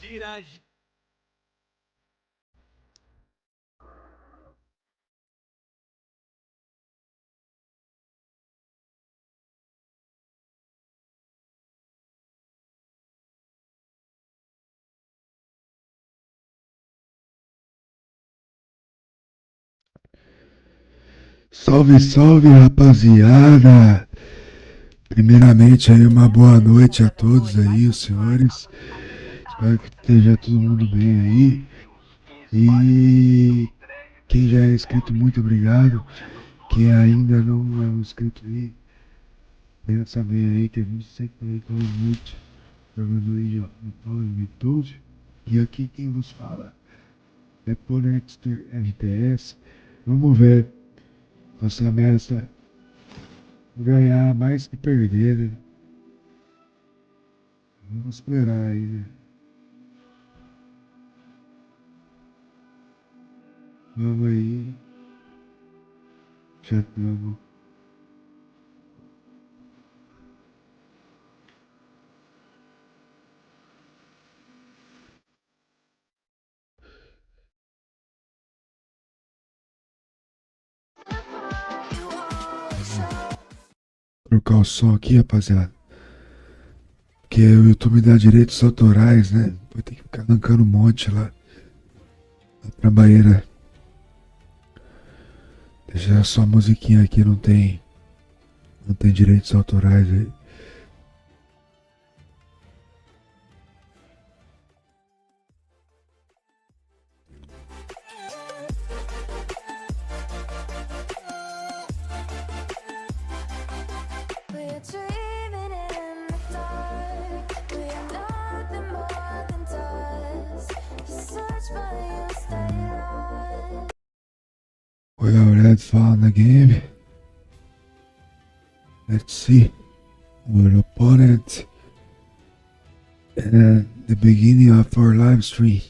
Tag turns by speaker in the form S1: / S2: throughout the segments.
S1: Tiragem.
S2: Salve, salve, rapaziada! Primeiramente aí uma boa noite a todos aí, os senhores. Espero que esteja todo mundo bem aí. E quem já é inscrito, muito obrigado. Quem ainda não é um inscrito aí, venha saber aí que a gente sempre aí com muito jogando aí no YouTube. E aqui quem vos fala é Ponexter RTS. Vamos ver. Nossa meta ganhar mais que perder, né? Vamos esperar aí, né? Vamos aí. Já estamos. Trocar o som aqui, rapaziada. Porque o YouTube dá direitos autorais, né? Vai ter que ficar arrancando um monte lá. Na trabalheira. Deixa só a musiquinha aqui, não tem direitos autorais aí. We already found the game. Let's see our opponent at the beginning of our live stream.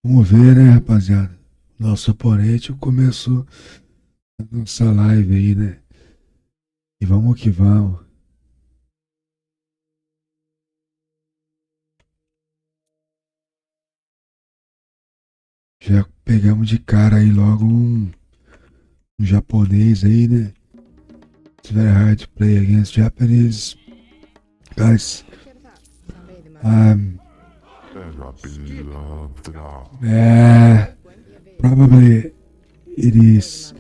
S2: Vamos ver, né, rapaziada? Nosso oponente começou a nossa live aí, né? E vamos que vamos. Já pegamos de cara aí logo um japonês aí, né? It's very hard to play against Japanese guys. Probably it is.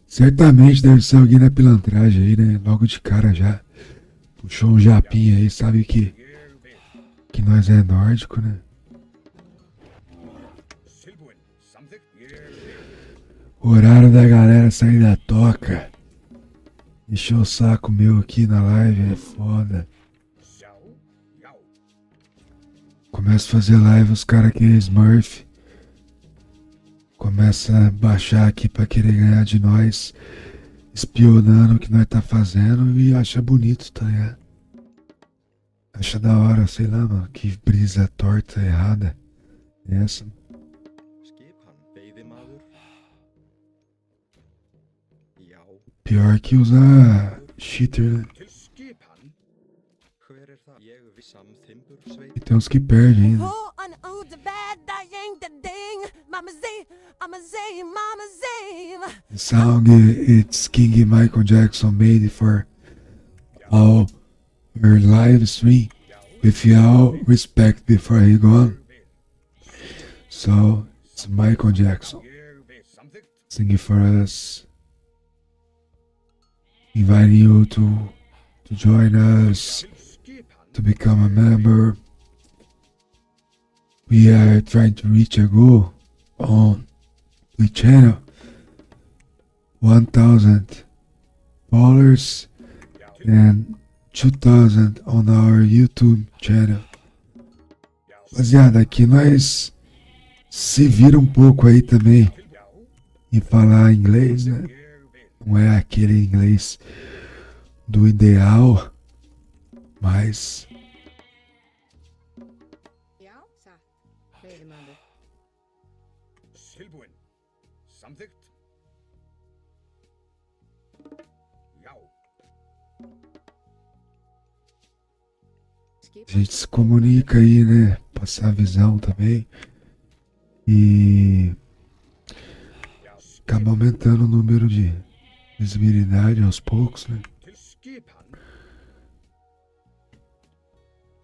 S2: Certamente deve ser alguém na pilantragem aí, né? Logo de cara já. Puxou um japinha aí, sabe que nós é nórdico, né? Horário da galera sair da toca. Encheu o saco meu aqui na live, é foda. Começa a fazer live, os caras que é Smurf. Começa a baixar aqui pra querer ganhar de nós. Espionando o que nós tá fazendo e acha bonito, tá ligado? Acha da hora, sei lá, mano. Que brisa torta, errada. Essa. Pior que usar cheater, né? E tem uns que perdem ainda. The song it's King Michael Jackson made for all our live stream with all respect before he gone. So it's Michael Jackson singing for us, inviting you to join us, to become a member. We are trying to reach a goal on the channel 1,000 followers and 2,000 on our YouTube channel. Rapaziada, aqui nós se vira um pouco aí também em falar inglês, né? Não é aquele inglês do ideal, mas
S1: Já, satt. Veidemandur.
S3: Tilbúin. Samþykkt. Já.
S2: a
S1: Skipan.
S2: gente se comunica aí, né? Passar a visão também e acaba aumentando o número de visibilidade aos poucos, né?
S3: Til skipan.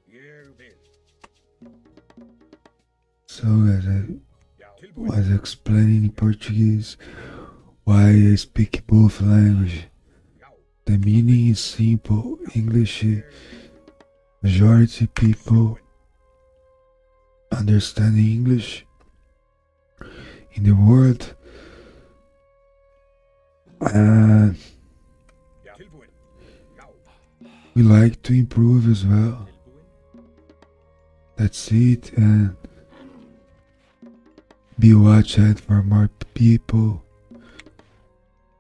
S3: Ég vil.
S2: So as I
S3: Tilbúin.
S2: was explaining in Portuguese why I speak both languages.
S3: Já.
S2: The meaning is simple. English, majority people understand English in the world. And
S3: Tilbúin. Já.
S2: we like to improve as well. That's it. And be watched for more people.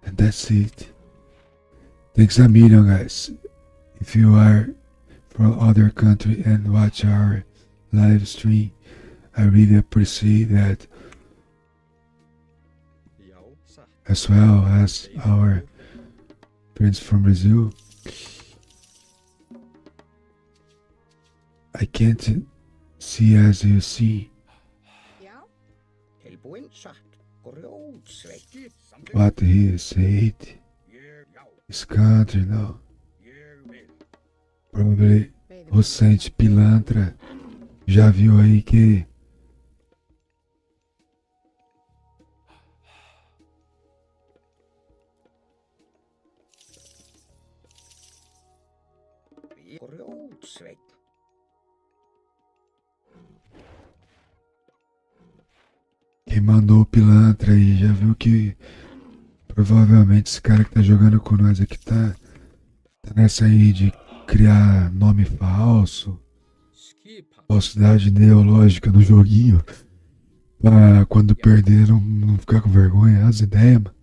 S2: And that's it. Thanks a million, guys. If you are from other country and watch our live stream, I really appreciate that,
S4: Já, satt.
S2: as well as our friends from Brazil. I can't see as you see
S1: Já.
S4: Tilbúin, satt. Grjótsveit.
S3: Skip. Samþykkt.
S2: what he said.
S3: Ég. Já.
S2: His country, no.
S3: Ég vil.
S2: Probably
S1: Veidemandur.
S2: Rosente Pilantra já viu aí que
S4: Grjótsveit.
S2: quem mandou o Pilantra aí já viu que provavelmente esse cara que tá jogando com nós aqui tá nessa aí de criar nome falso,
S4: Skipan.
S2: falsidade ideológica no joguinho, pra quando perder não ficar com vergonha, as ideias, mano.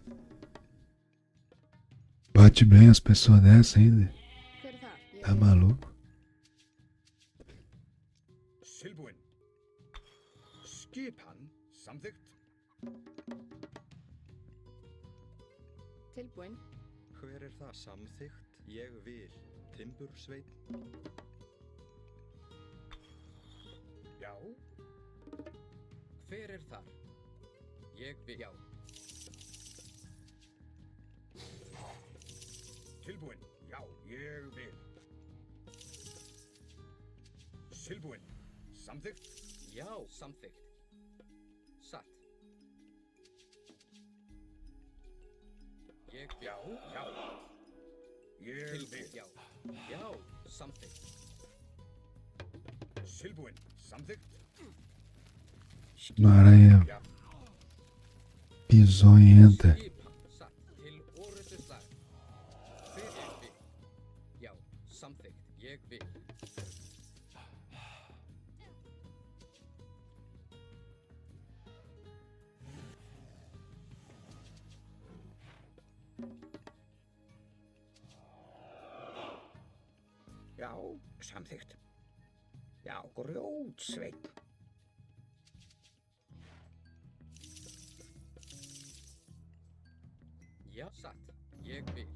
S2: Bate bem as pessoas dessa ainda,
S1: Hver er það? Ég
S2: tá
S1: vil.
S2: maluco?
S3: Tilbúin. Skipan. Samþykkt.
S1: Tilbúin.
S4: Hver er það samþykkt? Ég vil. Timbursveit.
S3: Já.
S5: Hver er þar? Ég vil. Já.
S3: Tilbúin. Já. Ég vil. Tilbúin. Samþykkt.
S5: Já, samþykkt. Satt. Ég vil.
S3: Já. Já. Ég
S5: Tilbúin.
S3: vil.
S5: Já. Já, samþykkt.
S3: Tilbúin. Samþykkt.
S2: Maranhão,
S3: Já.
S2: bizonhenta.
S5: Skipan. Satt. Til orrustu slag. Hver ég vil. Já, samþykkt. Ég vil.
S4: Já, samþykkt. Já, grjótsveit.
S5: Já, satt. Ég vil.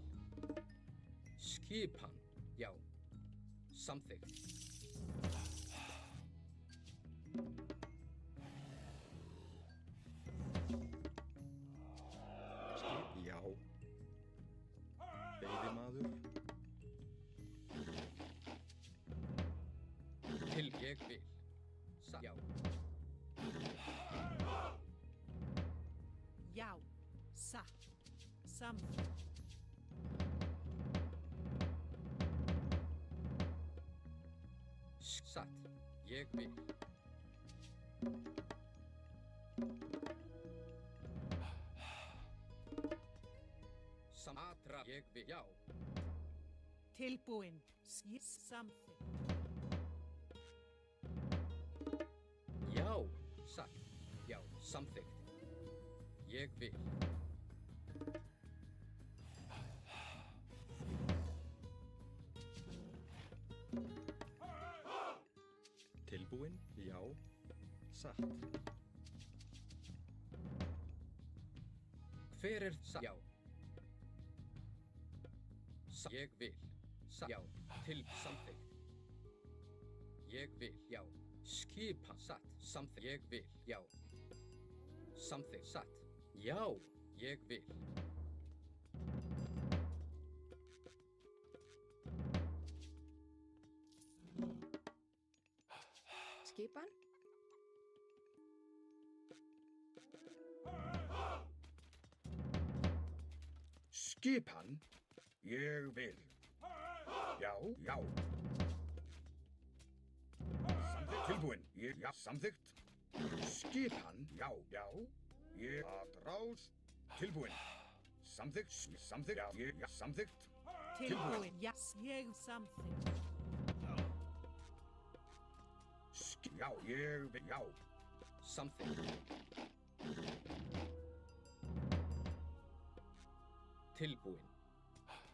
S5: Skipan. Já, samþykkt.
S4: Skip, já. Veiðimaður.
S5: Til ég vil. Satt. Já.
S6: Já, satt, samþykkt.
S5: Satt. Ég vil. Atra, ég vil, já.
S6: Tilbúin. Samþykkt.
S5: Já, satt. Já, samþykkt. Ég vil.
S4: Tilbúin, já, satt.
S5: Hver er satt? Já. Ég vil. Já, til samþykkt. Ég vil, já. Skipa satt, samþykkt. Ég vil, já. Samþykkt satt. Já, ég vil.
S1: Skipan?
S3: Skipan? Ég vil. Já, já. Samþykkt. Tilbúin. Já, samþykkt. Skipan? Já, já. Ég aðrás. Tilbúin. Samþykkt. Samþykkt. Já, samþykkt.
S6: Tilbúin. Já, ég samþykkt.
S3: Já, ég vil. Já.
S5: Samþykkt. Tilbúin.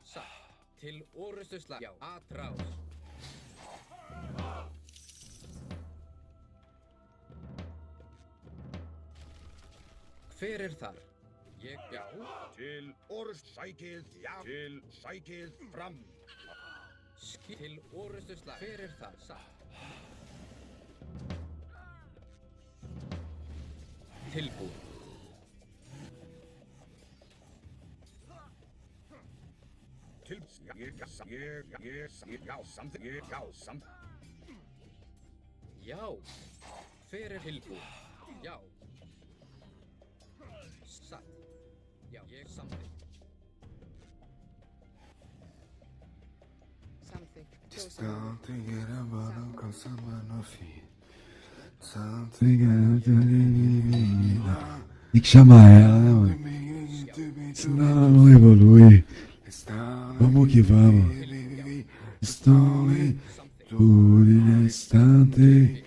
S5: Satt. Til orrustuslag. Já, atrás. Hver er þar? Ég vil.
S3: Já, til orrust sækið. Já, til sækið fram.
S5: Til orrustuslag. Hver er þar? Satt. Tilbúin.
S3: Til já, samþykkt. Já, samþykkt.
S5: Já. Hver er tilbúin? Já. Satt. Já, ég samþykkt.
S1: Samþykkt.
S2: Something in a bottle cause someone no feet. Something in a tem que chamar ela, né, mano? Senão não evolui. Vamos que vamos. Estou em tudo instante.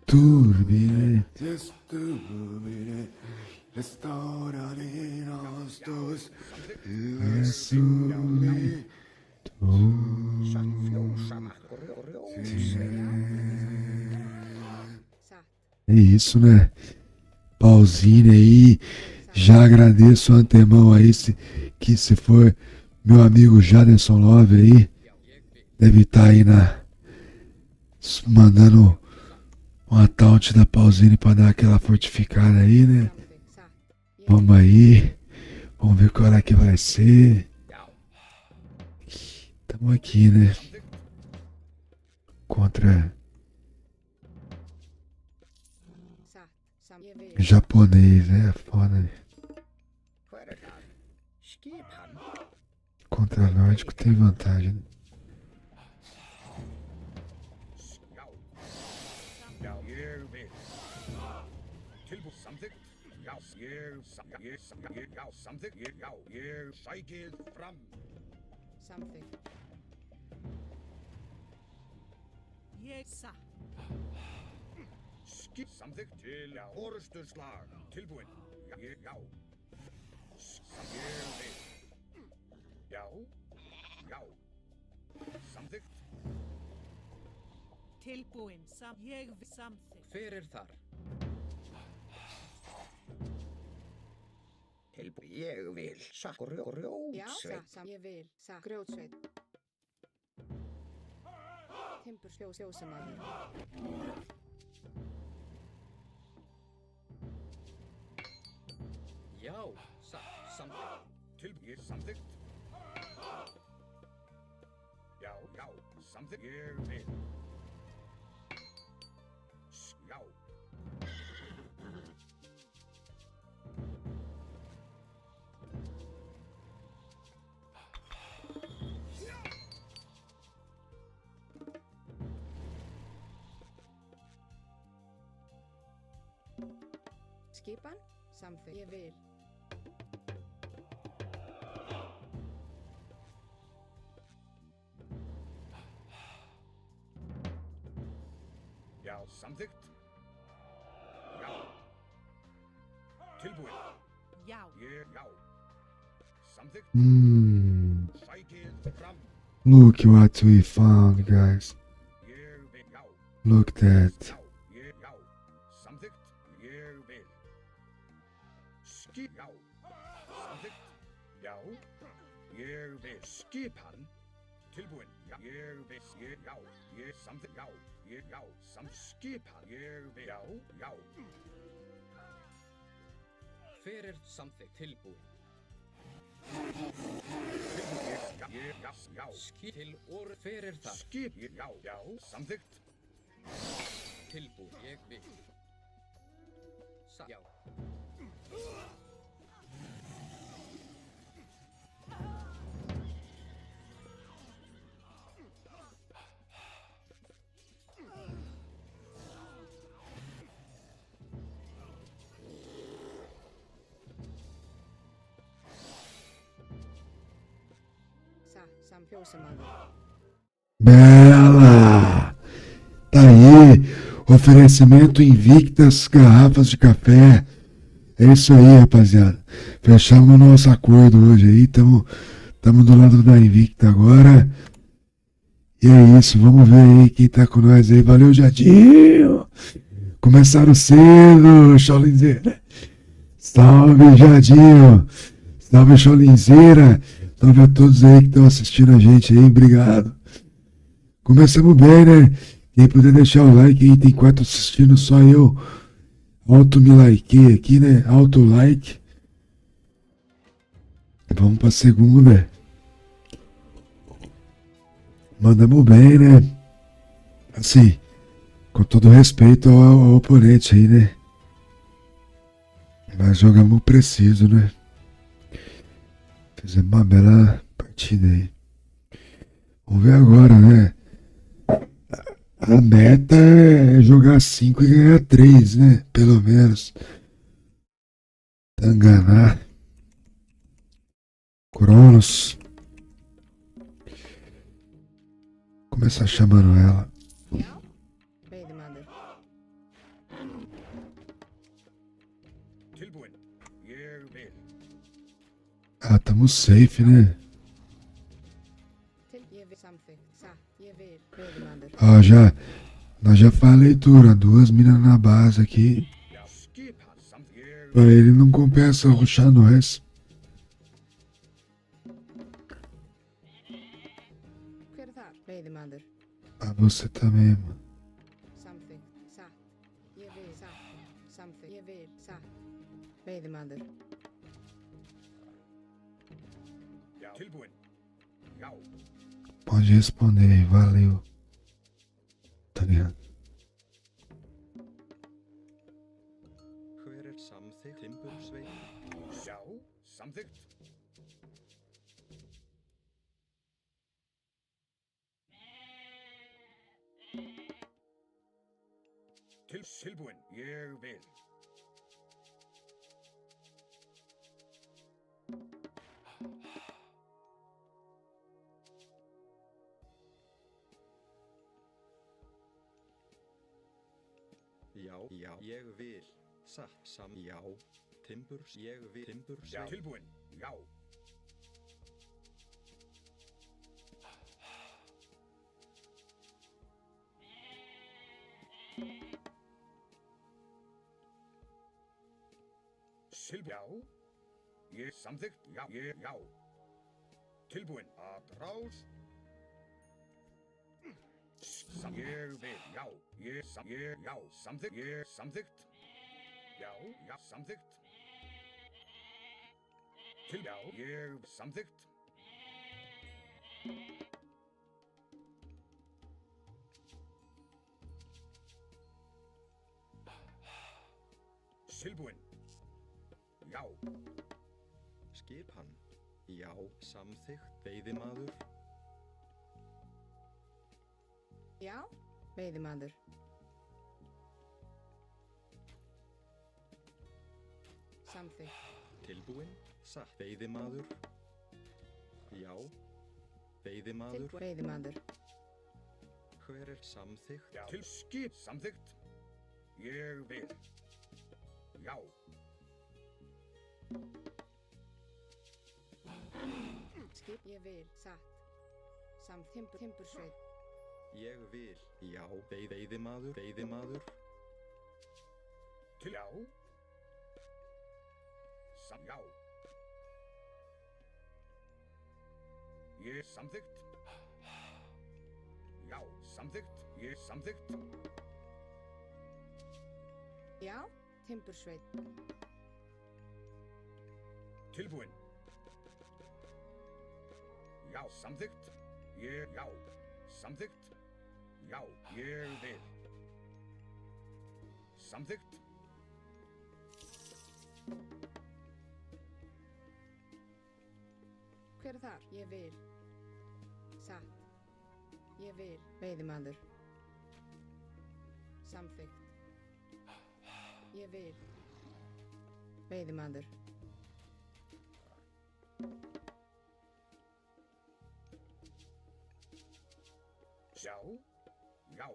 S2: Turbine, turbine. Restauraremos todos.
S1: Satt.
S2: É isso, né? Pauzinho aí. Já agradeço antemão aí que se for meu amigo Jaderson Love aí. Deve estar aí mandando uma taunt da Pausine pra dar aquela fortificada aí, né?
S1: Samþykkt. Satt. Ég
S2: Vamos aí. Vamos ver qual é que vai ser. Tamo aqui, né? Contra
S1: Satt. Ég vil.
S2: japonês, né? Foda, né?
S3: Hver er það? Skipan?
S2: Contra nórdico tem vantagem, né?
S3: Já. Já, ég vil. Tilbúin. Samþykkt. Já, já, samþykkt. Já, ég sækið fram.
S1: Samþykkt.
S6: Ég satt.
S3: Samþykkt til orrustuslag. Tilbúin. Já, já. Ég vil. Já, já. Samþykkt.
S6: Tilbúin. Ég samþykkt.
S5: Hver er þar?
S3: Tilbúin. Ég vil.
S1: Já, satt. Ég vil. Satt. Grjótsveit. Timbur sjósemaður.
S5: Já, satt. Samþykkt.
S3: Tilbúin. Samþykkt. Já, já. Samþykkt. Ég vil. Já.
S1: Skipan, samþykkt, ég vil.
S3: Já, samþykkt. Já. Tilbúin.
S6: Já.
S3: Já. Samþykkt. Sækið fram.
S2: Look what we found, guys.
S3: Ég vil. Já.
S2: Look that.
S3: Já. Samþykkt. Ég vil. Já. Samþykkt. Já. Ég vil. Skipan. Tilbúin. Já. Ég vil. Já. Ég samþykkt. Já. Já. Skipan. Ég vil. Já.
S5: Hver er samþykkt tilbúin?
S3: Já.
S5: Til orð. Hver er það?
S3: Skip. Já. Samþykkt.
S5: Tilbúin, ég vil. Já.
S1: Fjósamaður.
S2: Bela! Tá aí, oferecimento Invictas garrafas de café. É isso aí, rapaziada. Fechamos nosso acordo hoje aí, tamo do lado da Invicta agora. E é isso, vamos ver aí quem tá com nós aí. Valeu, Jadinho! Começaram cedo, Shaolinzeira. Salve, Jadinho! Salve, Shaolinzeira! Salve a todos aí que estão assistindo a gente aí, obrigado. Começamos bem, né? Quem puder deixar o like aí, tem 4 assistindo, só eu. Auto me likei aqui, né? Auto like. Vamos pra segunda. Mandamos bem, né? Assim, com todo respeito ao oponente aí, né? Mas jogamos preciso, né? Fizemos uma bela partida aí. Vamos ver agora, né? A meta é jogar 5 e ganhar 3, né? Pelo menos. Tanganá. Cronos. Começar chamando ela.
S1: Já. Veiðimaður.
S3: Tilbúin. Ég vil.
S2: Ah, tamo safe, né?
S1: Ég vil samþykkt. Ég vil. Veiðimaður.
S2: Ó, nós já faz a leitura. 2 minas na base aqui.
S3: Já. Skipan. Samþykkt.
S2: Pra ele não compensa rushar nós.
S1: Hver er þar? Veiðimaður.
S2: Pra você também, mano.
S1: Samþykkt. Satt. Ég vil. Satt. Samþykkt. Ég vil. Satt. Veiðimaður.
S3: Já. Tilbúin. Já.
S2: Pode responder aí, valeu. Tá ligado?
S4: Hver er samþykkt timbursveit?
S3: Já. Samþykkt. Tilbúin. Ég vil.
S4: Já, ég vil. Satt, já. Timburs, ég vil. Timburs,
S3: Já. Tilbúin. Já. Já. Ég samþykkt. Já. Já. Tilbúin. Að rás. Ég vil. Já. Já. Samþykkt. Ég samþykkt. Já. Samþykkt. Já. Ég samþykkt. Tilbúin. Já.
S4: Skipan. Já, samþykkt. Veiðimaður.
S1: Já. Veiðimaður. Samþykkt.
S4: Tilbúinn, satt. Veiðimaður. Já. Veiðimaður.
S1: Veiðimaður.
S4: Hver er samþykkt?
S3: Já. Til skip. Samþykkt. Ég vil. Já.
S1: Skip. Ég vil. Satt. Timbursveit.
S4: Ég vil. Já. Veiðimaður. Veiðimaður.
S3: Til. Já. Já. Ég samþykkt. Já. Samþykkt. Ég samþykkt.
S1: Já. Timbursveit.
S3: Tilbúinn. Já. Samþykkt. Ég. Já. Samþykkt. Já. Ég vil. Samþykkt.
S1: Hver er þar? Ég vil. Satt. Ég vil. Veiðimaður. Samþykkt. Ég vil. Veiðimaður.
S3: Sjá. Já.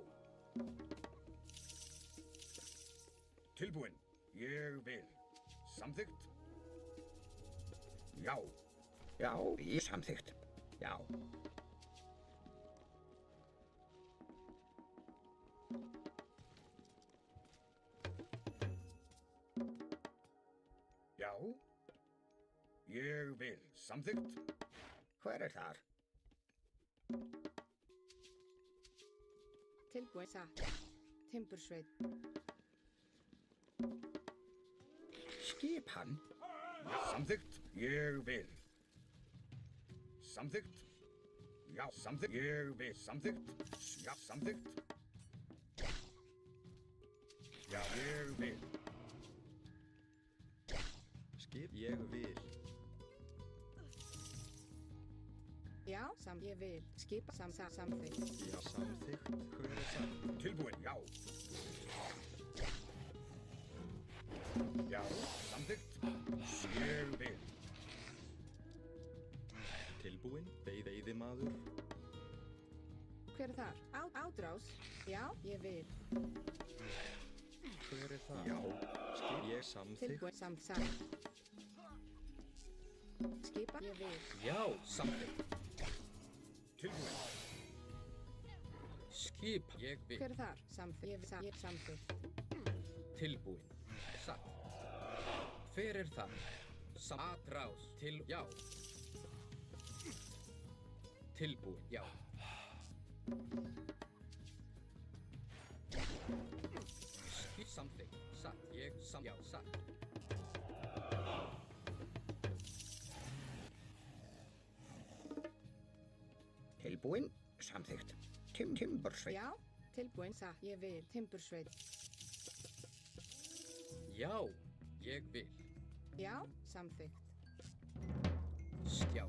S3: Tilbúinn. Ég vil. Samþykkt. Já. Já, ég samþykkt. Já. Já. Ég vil. Samþykkt. Hver er þar?
S1: Tilbúin. Satt. Timbursveit.
S3: Skip hann. Samþykkt. Ég vil. Samþykkt. Já, samþykkt. Ég vil. Samþykkt. Já, samþykkt. Já, ég vil.
S4: Skip. Ég vil.
S1: Já, ég vil. Skipa. Samþykkt.
S4: Já, samþykkt. Hver er það?
S3: Tilbúinn. Já. Já, samþykkt. Ég vil.
S4: Tilbúinn, veiðimaður.
S1: Hver er þar? Ádrás. Já, ég vil.
S4: Hver er það? Já, skip. Ég samþykkt.
S1: Tilbúin. Satt. Skipa. Ég vil.
S5: Já, samþykkt.
S3: Tilbúinn.
S5: Skip. Ég vil.
S1: Hver er þar? Samþykkt. Ég samþykkt.
S5: Tilbúinn. Satt. Hver er það? Ádrás. Já. Tilbúinn. Já. Skip. Samþykkt. Satt. Já, satt.
S3: Tilbúinn. Samþykkt. Timbursveit.
S1: Já, tilbúin. Satt. Ég vil. Timbursveit.
S5: Já, ég vil.
S1: Já, samþykkt.
S5: Skjá.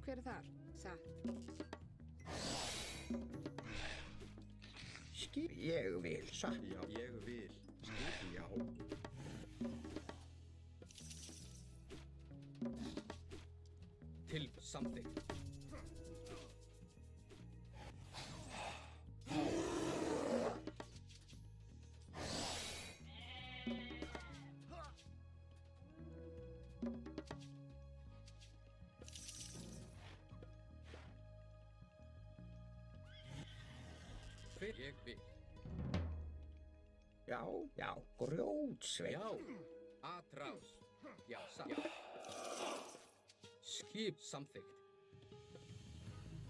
S1: Hver er þar? Satt.
S3: Skip. Ég vil. Satt.
S4: Já, ég vil. Skip. Já.
S5: Samþykkt. Hver ég vil.
S3: Já, já, grjótsveit.
S5: Já, Ádrás. Já, satt. Já. Skip. Samþykkt.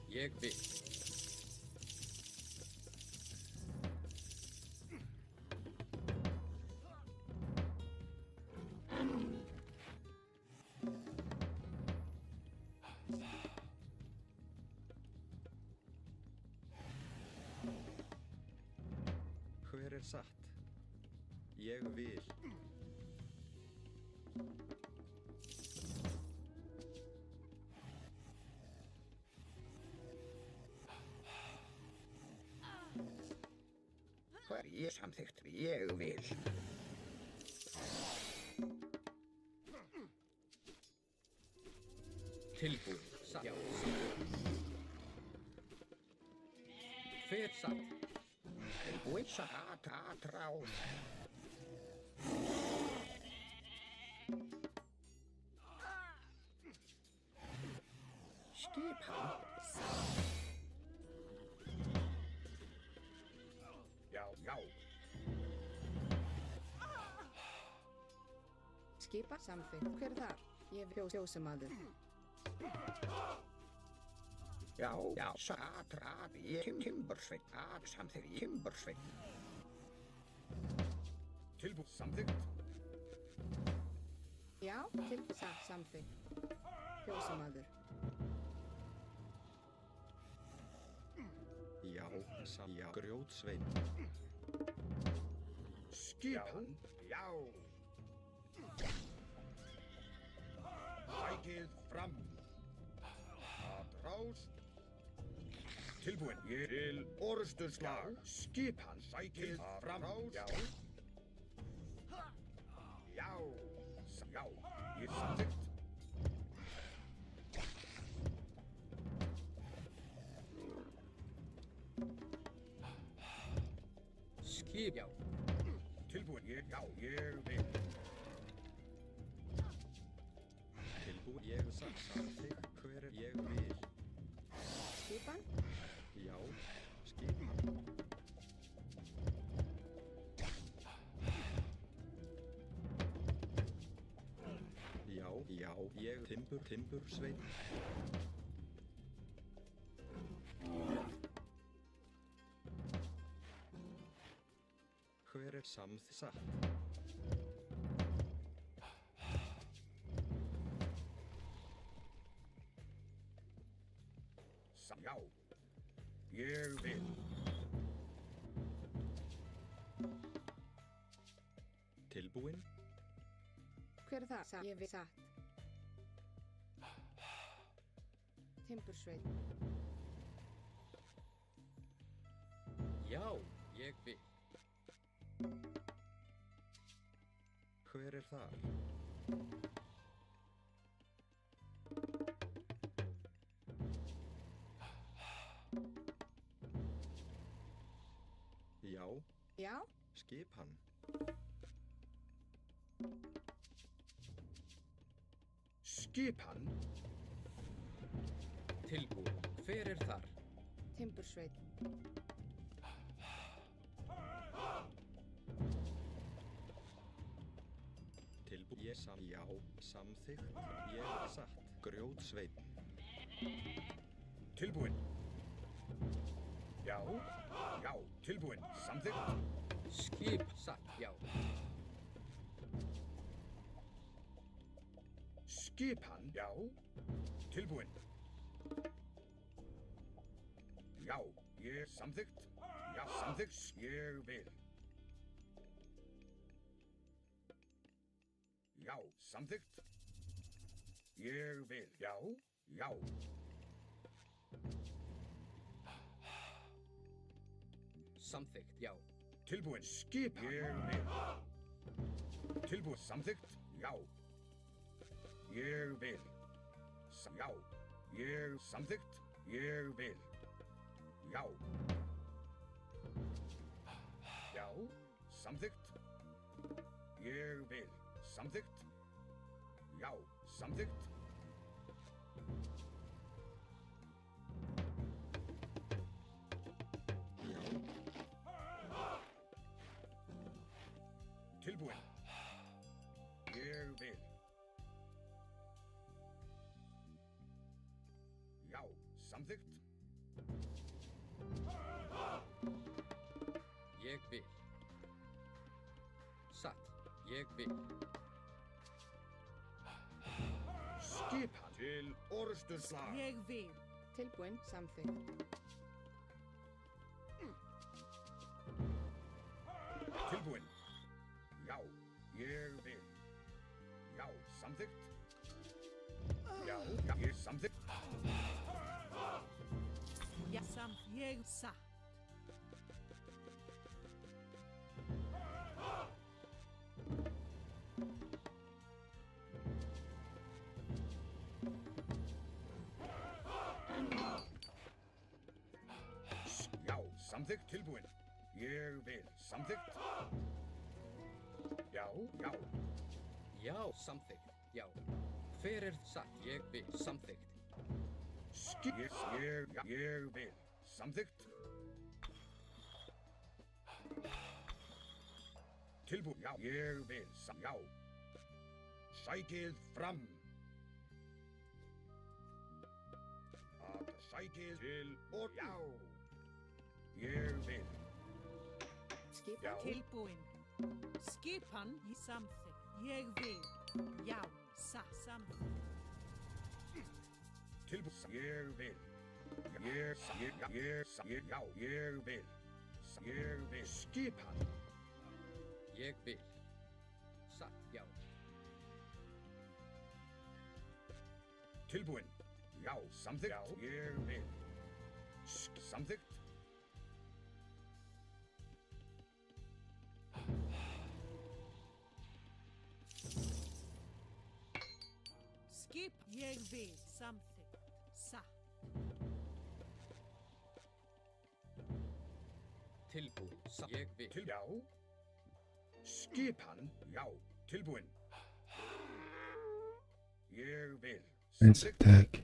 S5: Ég vil.
S4: Hver er satt? Ég vil.
S3: Ég samþykkt. Ég vil.
S5: Tilbúin. Satt. Já. Hver satt?
S3: Tilbúin. Satt. Atrás. Skipan. Já, já.
S1: Skipa samþykkt. Hver er þar? Ég vil kjósamaður.
S3: Já, já. Satt. Ég timbursveit. Samþykkt. Timbursveit. Tilbúin. Samþykkt.
S1: Já, til samþykkt. Kjósamaður.
S4: Já, grjótsveit.
S3: Skipan. Já. Sækið fram. Atrás. Tilbúin. Ég til orrustuslag. Skipan. Sækið fram. Já. Já. Já. Ég samþykkt.
S5: Skip. Já.
S3: Tilbúin. Já, ég vil.
S4: Tilbúin. Ég samþykkt. Hver er ég vil?
S1: Skipan.
S4: Já, skipan. Já, ég timbursveit. Hver er satt?
S3: Já. Ég vil.
S4: Tilbúin.
S1: Hver er það? Ég vil satt. Timbursveit.
S5: Já, ég vil.
S4: Hver er þar? Já,
S1: Já,
S4: skipan.
S3: Skipan.
S5: Tilbúin. Hver er þar?
S1: timbursveit.
S4: Tilbúin. Já, samþykkt. Ég satt. Grjótsveit.
S3: Tilbúin. Já. Já. Tilbúin. Samþykkt.
S5: Skip. Satt. Já.
S3: Skipan. Já. Tilbúin. Já. Ég samþykkt. Já, samþykkt. Ég vil. Já, samþykkt. Ég vil. Já. Já.
S5: Samþykkt. Já.
S3: Tilbúin. Skipan. Ég vil. Tilbúin. Samþykkt. Já. Ég vil. Já. Ég samþykkt. Ég vil. Já. Já. Samþykkt. Ég vil. Samþykkt. Já. Samþykkt. Tilbúin. Ég vil. Já. Samþykkt.
S5: Ég vil. Satt. Ég vil.
S3: Skipan til orrustuslag.
S6: Ég vil.
S1: Tilbúin, samþykkt.
S3: Tilbúin. Já, ég vil. Já, samþykkt. Já, já, ég samþykkt.
S6: Ja, ég satt.
S3: samþykkt tilbúin. Ég vil samþykkt. Já, já.
S5: Já, samþykkt. Já. Hver er satt? Ég vil samþykkt.
S3: Ég vil samþykkt. Tilbúin. Já, ég vil já. Sækið fram. Að sækið til og já. Ég vil.
S1: Skipan.
S3: Já.
S6: Tilbúin. Skipan í samþykkt. Ég vil. Já. Samþykkt.
S3: Tilbúin. Ég vil. Já, ég vil. Ég vil skipan.
S5: Ég vil. Satt, já.
S3: Tilbúin. Já, samþykkt. Já, ég vil. Samþykkt.
S6: Skip. Ég vil. Samþykkt. Satt.
S5: Tilbúin. Ég vil.
S3: Já. Skipan. Já, tilbúin. Ég vil.
S2: Let's attack.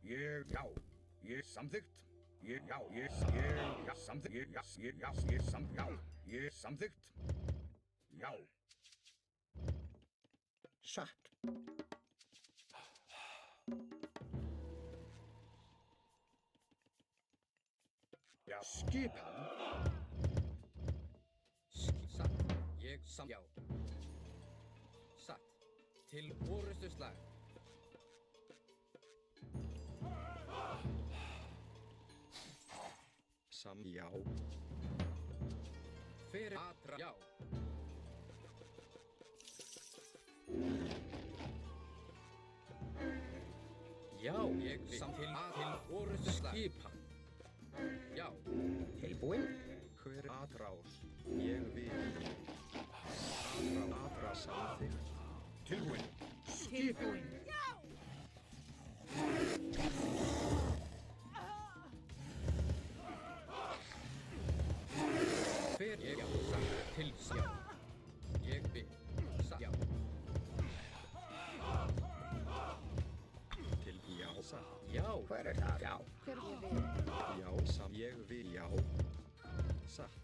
S3: Já. Ég samþykkt. Já, samþykkt. Ég samþykkt. Já. Satt. Já, skipan.
S5: Satt. Ég já. Satt. Til orustu slag.
S4: Já.
S5: Hver atra já. Já, ég vil til orustu slag. Skipan. Já.
S3: Tilbúin.
S4: Hver er atrás? Ég vil. Atra samþykkt.
S3: Tilbúin. Skipan.
S6: Tilbúin.
S5: Hver ég já. Satt. Til já. Ég vil. Satt. Já.
S4: Til já. Satt.
S5: Já.
S3: Hver er það? Já.
S1: Hver ég vil.
S4: Já, ég vil. Já. Satt.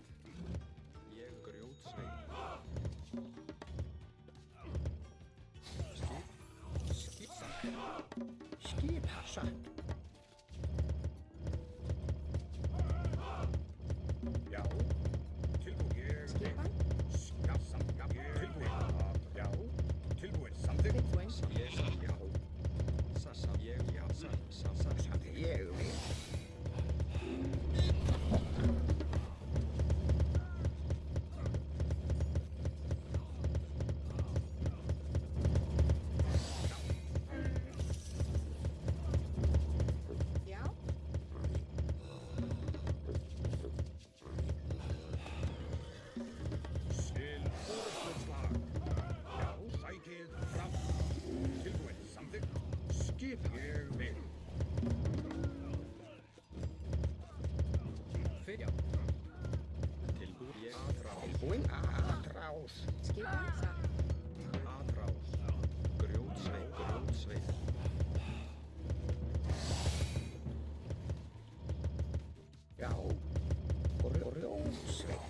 S4: Ég grjótsveið.
S5: Skip satt.
S3: Skipa satt. Já. Tilbúin. Ég vil.
S1: Skipan.
S3: Já, samþykkt. Tilbúin. Já. Tilbúin. Samþykkt.
S1: Tilbúin.
S4: Ég satt. Já. Satt. Ég já. Satt.
S3: Ég vil.
S1: Já.
S3: Til orustuslag. Já, sækið fram. Tilbúin. Samþykkt. Skipa. Ég vil.
S5: Hver já.
S4: Tilbúin. Ég atrás.
S3: Tilbúin. Atrás.
S1: Skipan. Satt.
S4: Atrás. Grjótsveið.
S3: Já. Grjótsveið.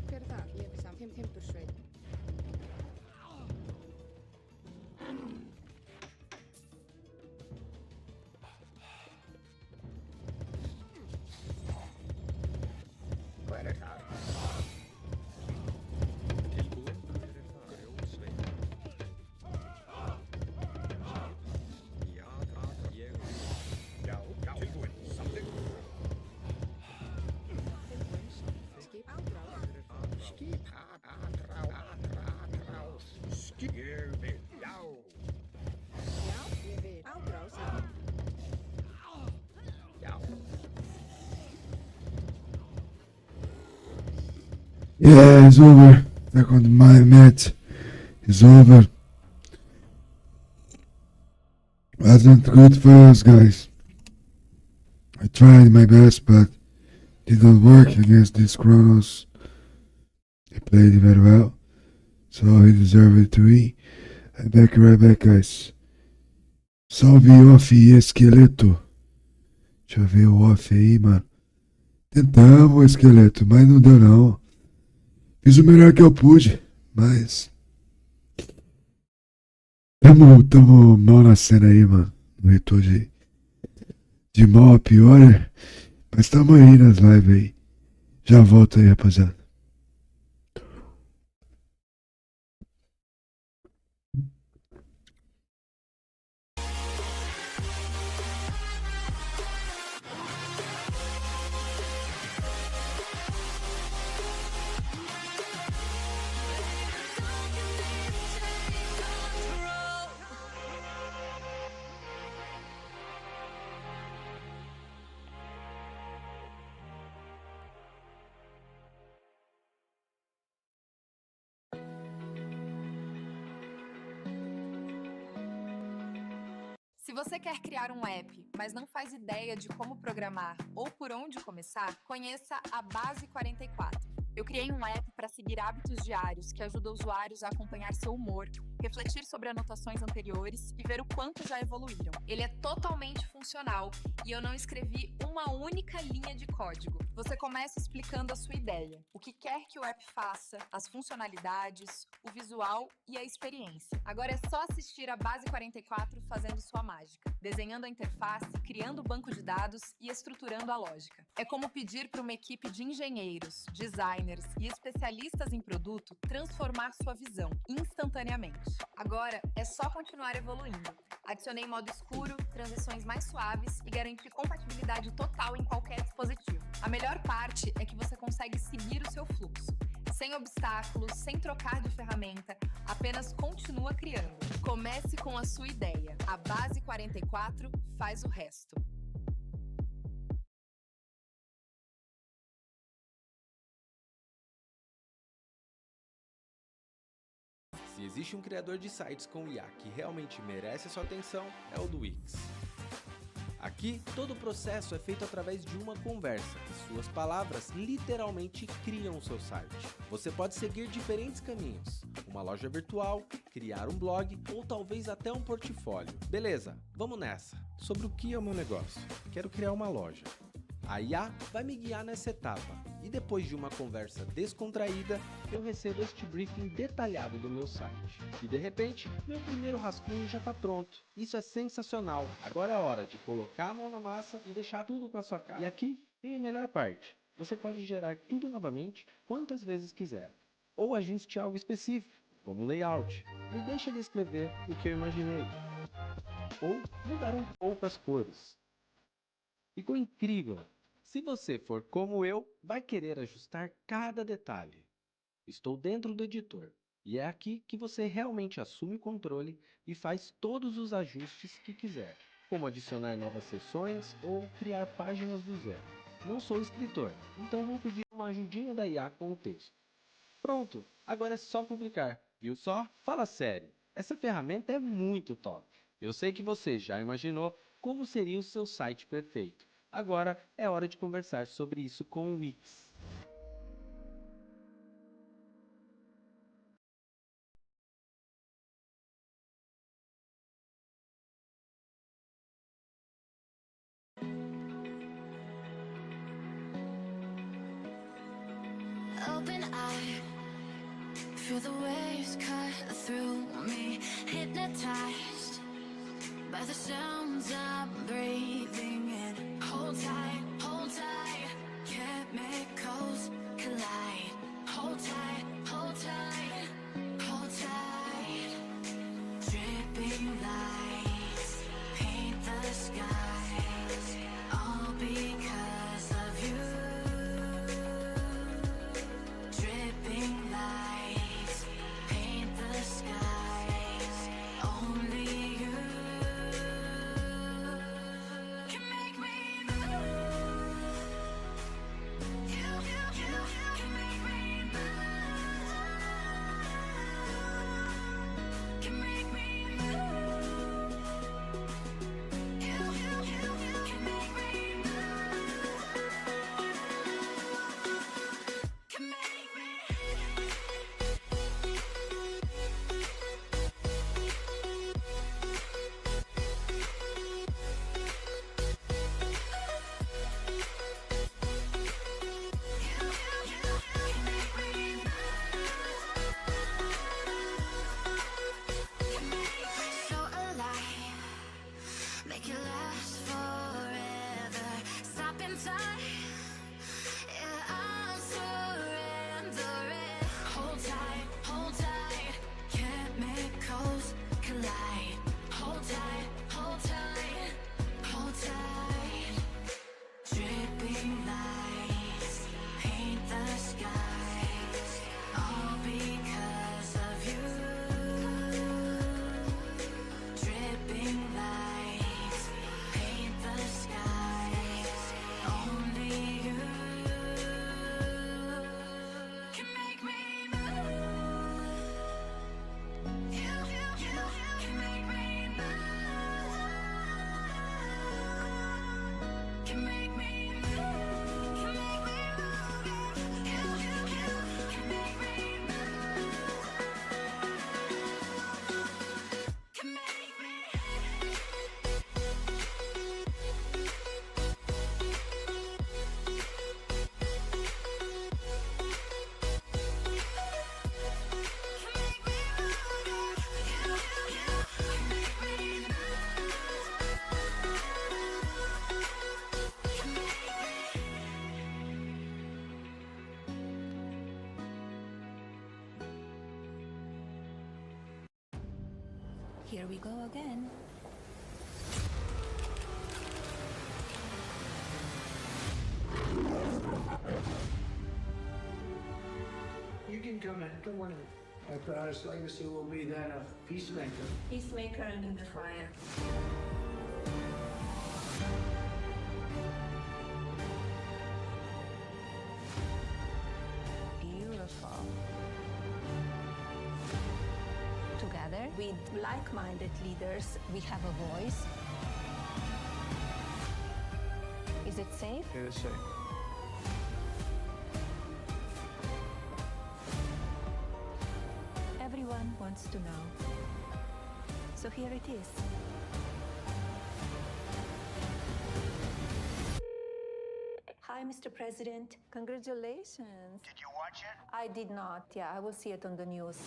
S1: Hver er það? Ég vil samt. Timbursveit.
S3: Hver er það?
S4: Tilbúin. Hver er það? Grjótsveið. Já, ég vil.
S3: Já. Tilbúin. Samþykkt.
S1: Tilbúin. Skip. Átrás.
S3: Skipa. Atrás. Ég vil. Já.
S1: Já. Ég vil. Átrás. Satt.
S3: Já.
S2: Yeah, it's over. Second my match is over. Wasn't good for us, guys. I tried my best, but didn't work against this Kronos. He played very well, so he deserved to win. I'm back right back, guys. Salve off e esqueleto. Deixa eu ver o off aí, mano. Tentamos, esqueleto, mas não deu não. Fiz o melhor que eu pude, mas... Tamo mal na cena aí, mano. No retorno de mal a pior, né? Mas tamo aí nas lives aí. Já volto aí, rapaziada.
S7: Se você quer criar um app, mas não faz ideia de como programar ou por onde começar, conheça a Base 44. Eu criei um app para seguir hábitos diários que ajuda usuários a acompanhar seu humor, refletir sobre anotações anteriores e ver o quanto já evoluíram. Ele é totalmente funcional e eu não escrevi uma única linha de código. Você começa explicando a sua ideia, o que quer que o app faça, as funcionalidades, o visual e a experiência. Agora é só assistir a Base 44 fazendo sua mágica, desenhando a interface, criando o banco de dados e estruturando a lógica. É como pedir para uma equipe de engenheiros, designers e especialistas em produto transformar sua visão instantaneamente. Agora é só continuar evoluindo. Adicionei modo escuro, transições mais suaves e garanti compatibilidade total em qualquer dispositivo. A melhor parte é que você consegue seguir o seu fluxo, sem obstáculos, sem trocar de ferramenta, apenas continua criando. Comece com a sua ideia. A Base 44 faz o resto.
S8: Se existe um criador de sites com IA que realmente merece a sua atenção, é o do Wix. Aqui, todo o processo é feito através de uma conversa, e suas palavras literalmente criam o seu site. Você pode seguir diferentes caminhos, uma loja virtual, criar um blog ou talvez até um portfólio. Beleza, vamos nessa. Sobre o que é o meu negócio? Quero criar uma loja. A IA vai me guiar nessa etapa, e depois de uma conversa descontraída, eu recebo este briefing detalhado do meu site. E de repente, meu primeiro rascunho já está pronto. Isso é sensacional. Agora é hora de colocar a mão na massa e deixar tudo com a sua cara. E aqui tem a melhor parte. Você pode gerar tudo novamente quantas vezes quiser. Ou ajuste algo específico, como layout. E deixa de escrever o que eu imaginei. Ou mudar um pouco as cores. Ficou incrível! Se você for como eu, vai querer ajustar cada detalhe. Estou dentro do editor, e é aqui que você realmente assume o controle e faz todos os ajustes que quiser, como adicionar novas seções ou criar páginas do zero. Não sou escritor, então vou pedir uma ajudinha da IA com o texto. Pronto, agora é só publicar, viu só? Fala sério, essa ferramenta é muito top. Eu sei que você já imaginou como seria o seu site perfeito. Agora é hora de conversar sobre isso com o Wix.
S9: Open eye, feel the waves cut through me, hypnotized by the sounds I'm breathing in. Hold tight, chemicals collide. Hold tight, hold tight, hold tight. Dripping lights paint the skies, all because of you. Dripping lights paint the skies, only you. last forever. Stop in time. Yeah, I'm surrendering. Hold tight, hold tight. Chemicals collide. Hold tight, hold tight, hold tight. Dripping lights paint the skies, all because of you. Dripping lights paint the skies, only you can make me move. You can make me move. Can make me move. Can make me move. You can make me move. Can make me.
S10: Here we go again.
S11: You can come in. Come on in. My proudest legacy will be that of peacemaker.
S10: Peacemaker under the fire. Beautiful. Together with like-minded leaders, we have a voice. Is it safe?
S11: It is safe.
S10: Everyone wants to know. So here it is. Hi, Mr. President. Congratulations.
S12: Did you watch it?
S10: I did not. Yeah, I will see it on the news.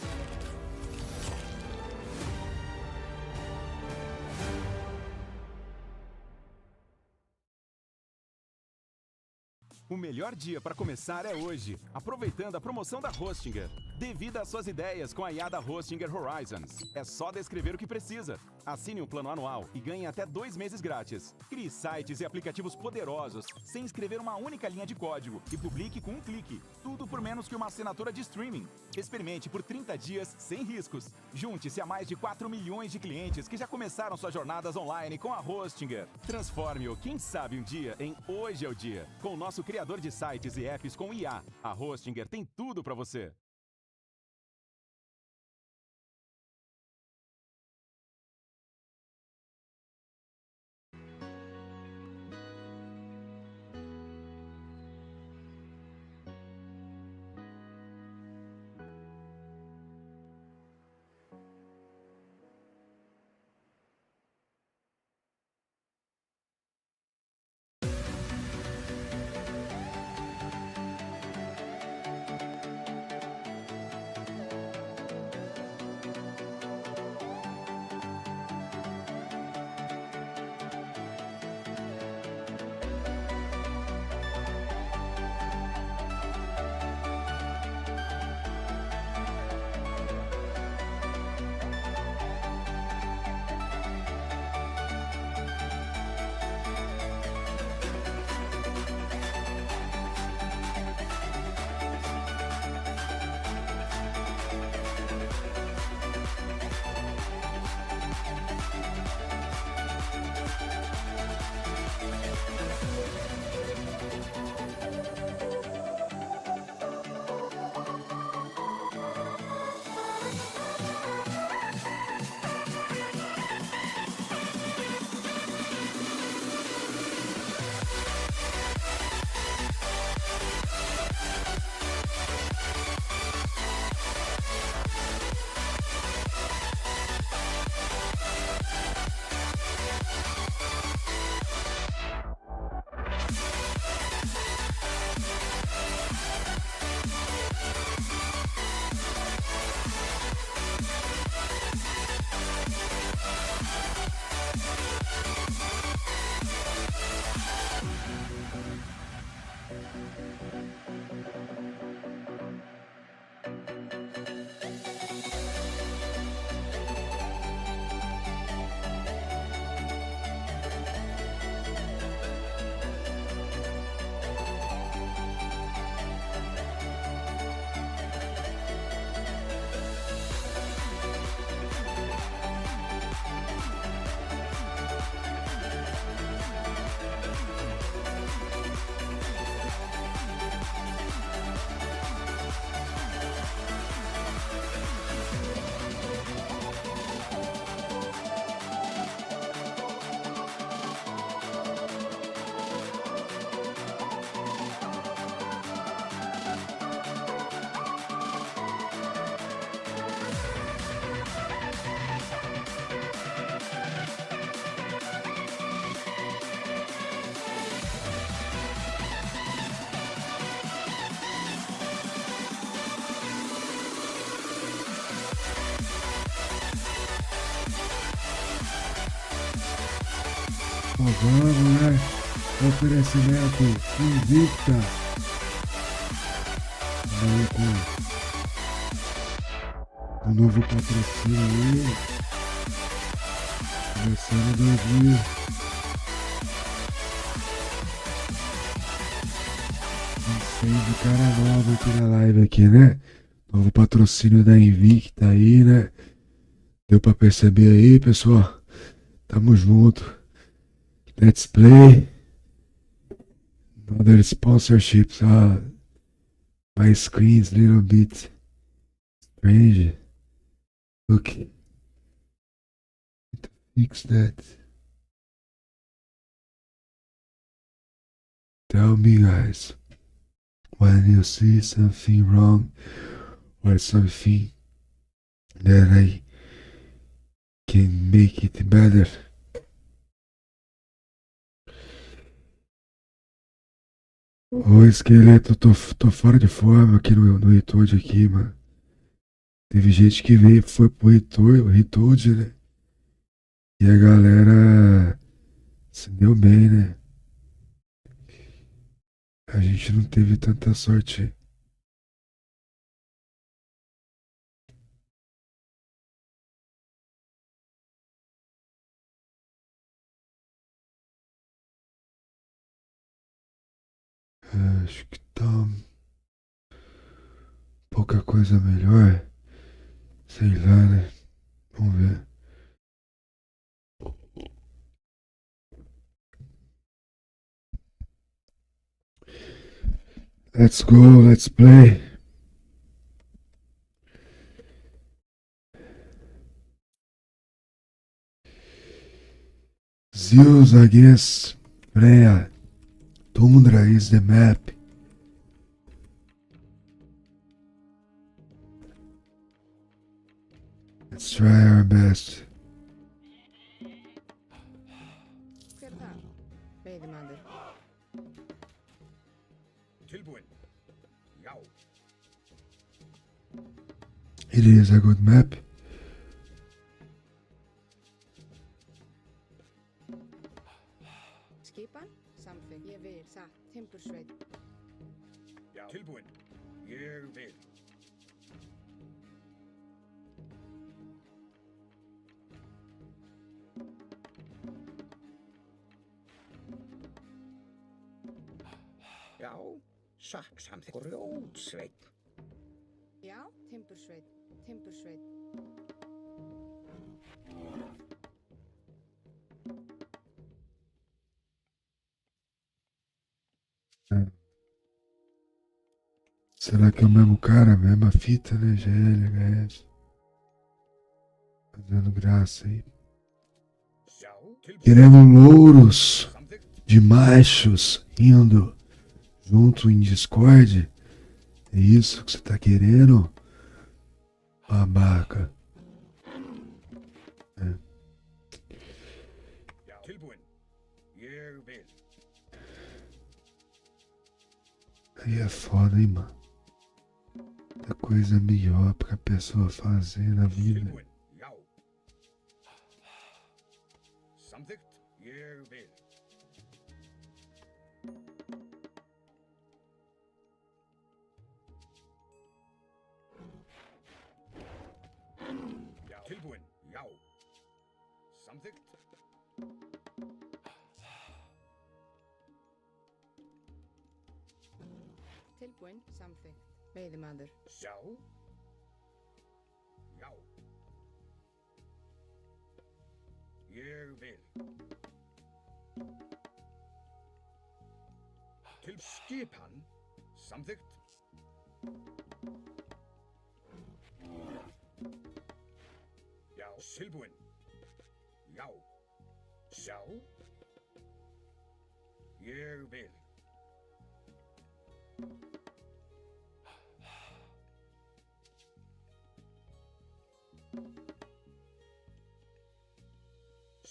S13: O melhor dia para começar é hoje, aproveitando a promoção da Hostinger. Dê vida às suas ideias com a IA da Hostinger Horizons. É só descrever o que precisa. Assine um plano anual e ganhe até 2 meses grátis. Crie sites e aplicativos poderosos, sem escrever uma única linha de código, e publique com um clique. Tudo por menos que uma assinatura de streaming. Experimente por 30 dias sem riscos. Junte-se a mais de 4 milhões de clientes que já começaram suas jornadas online com a Hostinger. Transforme-o, quem sabe um dia, em Hoje é o Dia. Com o nosso criador de sites e apps com IA, a Hostinger tem tudo para você.
S2: Então vamos, né? Oferecimento Invicta. Um novo patrocínio aí. Começando 2000. De cara nova aqui na live aqui, né? Novo patrocínio da Invicta aí, né? Deu pra perceber aí, pessoal? Tamo junto. Let's play. Other sponsorships. My screen's a little bit strange. Look. Fix that. Tell me, guys, when you see something wrong or something that I can make it better. Ô esqueleto, tô fora de forma aqui no Retoad aqui, mano. Teve gente que foi pro Retoad, né? E a galera se deu bem, né? A gente não teve tanta sorte. Acho que tá pouca coisa melhor. Sei lá, né? Vamos ver. Let's go, let's play. Zeus against Freya. Tundra is the map. Let's try our best.
S1: Hver er það? Veiðimaður.
S3: Tilbúin. Já.
S2: It is a good map.
S1: Skipan? Samþykkt. Ég vil. Satt. Timbursveit.
S3: Já. Tilbúin. Ég vil. Já. Satt samþykkt. Grjótsveit.
S1: Já. Timbursveit. Timbursveit.
S2: Será que é o mesmo cara, a mesma fita, né? GLHF. Fazendo graça aí. Querendo louros de machos indo junto em Discord. É isso que você tá querendo? Babaca. É.
S3: Tilbúin. Ég vil.
S2: Aí é foda, hein, mano. Muita coisa melhor pra pessoa fazer na vida.
S3: Tilbúin. Já. Samþykkt. Ég vil. Já. Tilbúin. Já. Samþykkt.
S1: Tilbúin. Samþykkt. Veiðimaður.
S3: Já. Já. Ég vil. Til skipan. Samþykkt. Já. Tilbúin. Já. Já. Ég vil.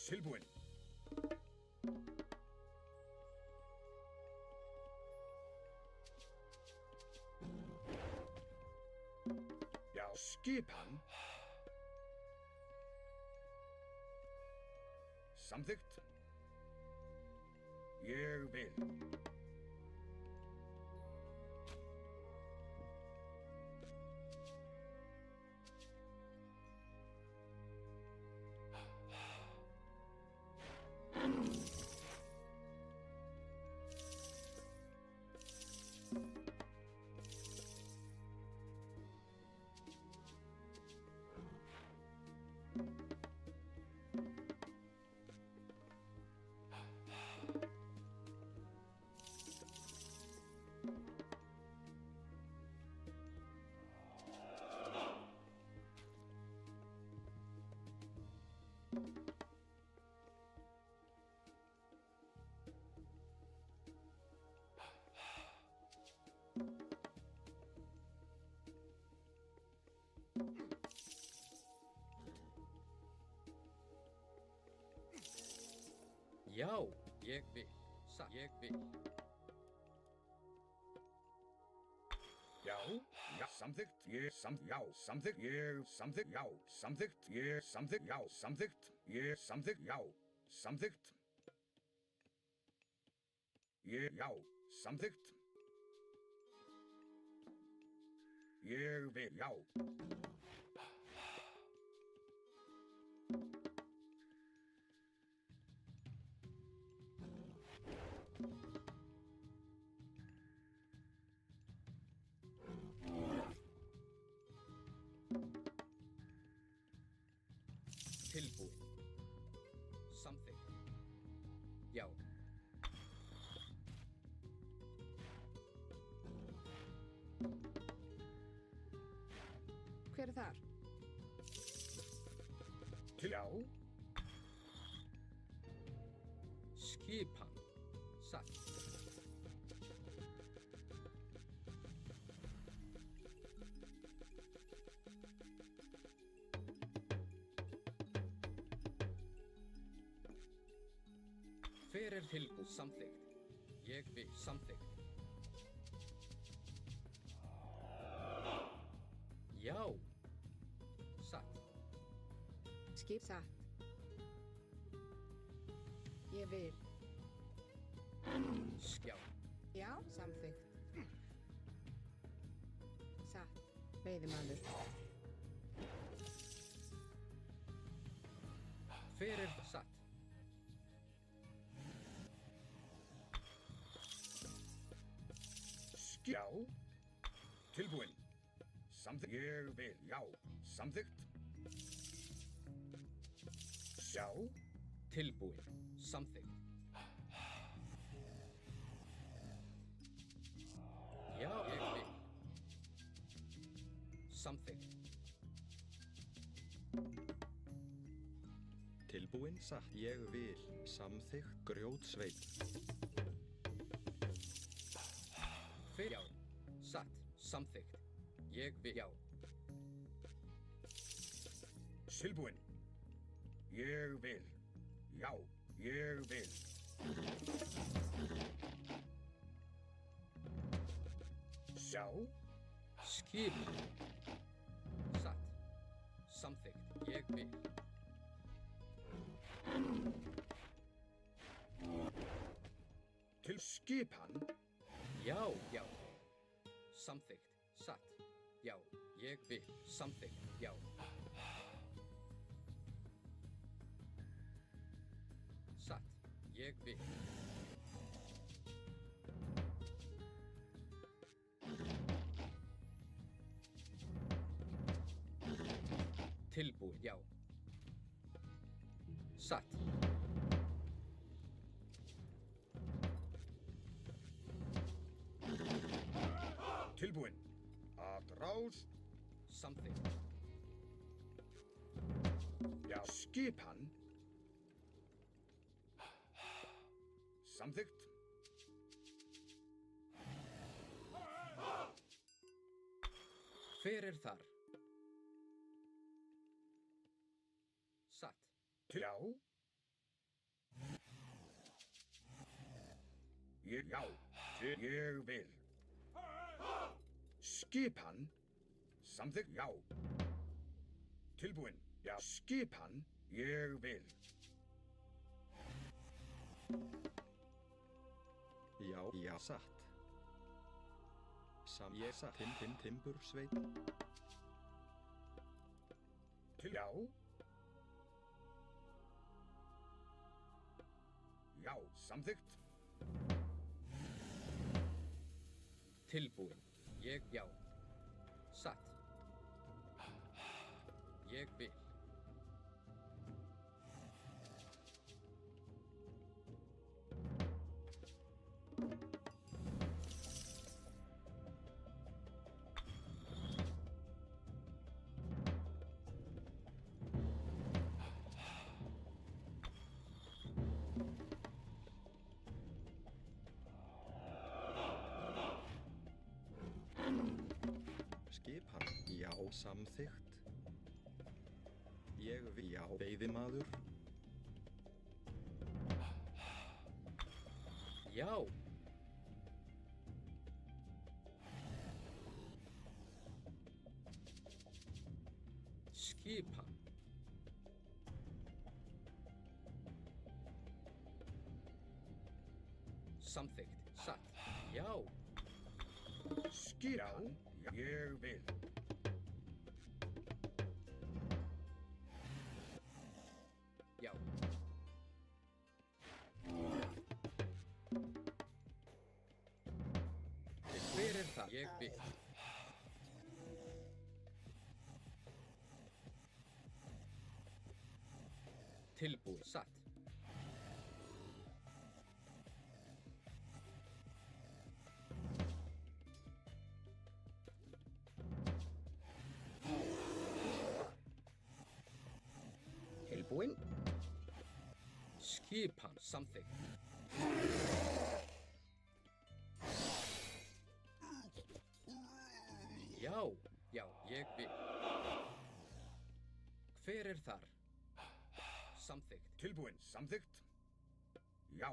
S3: Tilbúin. Já, skipan. Samþykkt. Ég vil.
S5: Já, ég vil. Satt. Ég vil.
S3: Já, já, samþykkt, já, samþykkt, samþykkt, já, samþykkt, samþykkt, já, samþykkt, samþykkt, já, samþykkt. Já, samþykkt. Ég vil, já.
S5: Tilbúin. Samþykkt. Já.
S1: Hver er þar?
S3: Til já.
S5: Skipan. Satt. Hver er tilbúin? Samþykkt. Ég vil. Samþykkt. Já. Satt.
S1: Skip satt. Ég vil.
S5: Já.
S1: Já, samþykkt. Satt. Veiðimaður.
S5: Hver er satt?
S3: Já. Tilbúin. Samþykkt, ég vil, já, samþykkt. Já.
S5: Tilbúin. Samþykkt. Já, ég vil. Samþykkt.
S4: Tilbúin satt. Ég vil. Samþykkt grjótsveit.
S5: Hver já. Satt. Samþykkt. Ég vil. Já.
S3: Tilbúin. Ég vil. Já, ég vil. Já.
S5: Skip. Satt. Samþykkt. Ég vil.
S3: Til skipan.
S5: Já, já. Samþykkt. Satt. Já, ég vil. Samþykkt. Já. Satt. Ég vil. Tilbúin. Já. Satt.
S3: Tilbúin. Að rás.
S5: Samþykkt.
S3: Já, skipan. Samþykkt.
S5: Hver er þar? Satt.
S3: Já. Já. Ég vil. Skipan. Samþykkt. Já. Tilbúin. Já. Skipan. Ég vil.
S4: Já, satt. Ég satt. Timbursveit.
S3: Já. Já, samþykkt.
S5: Tilbúin. Já. Satt. Ég vil.
S4: Skipan. Já, samþykkt. Ég vil. Já, veiðimaður.
S5: Já. Skipan. Samþykkt. Satt. Já.
S3: Skipan. Já, ég vil.
S5: Já. Hver er það? Ég vil. Tilbúið. Satt.
S3: Tilbúin.
S5: Skipan. Samþykkt. Já, ég vil. Hver er þar? Samþykkt.
S3: Tilbúin. Samþykkt. Já.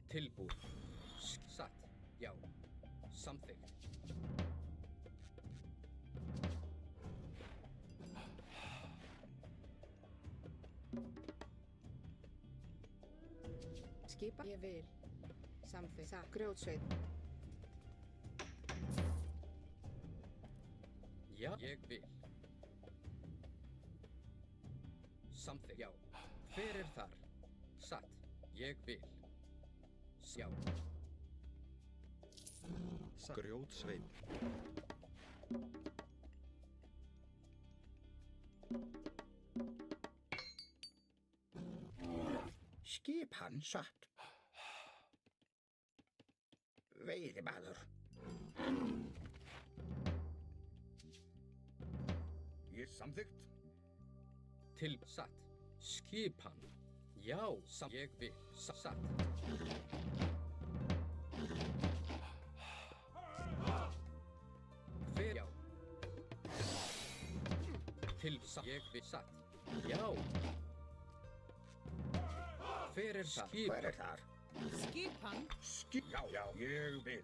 S5: Tilbúið. Satt. Já. Samþykkt.
S1: Skipa. Ég vil. Samþykkt. Satt. Grjótsveit.
S5: Já, ég vil. Samþykkt. Já. Hver er þar? Satt. Ég vil. Já.
S4: Grjótsveit.
S3: Skipan. Satt. Veiðimaður. Ég samþykkt.
S5: Til. Satt. Skipan. Já, ég vil. Satt. Hver? Já. Til. Ég vil. Satt. Já. Hver er það?
S3: Hver er þar?
S6: Skipan.
S3: Já, ég vil.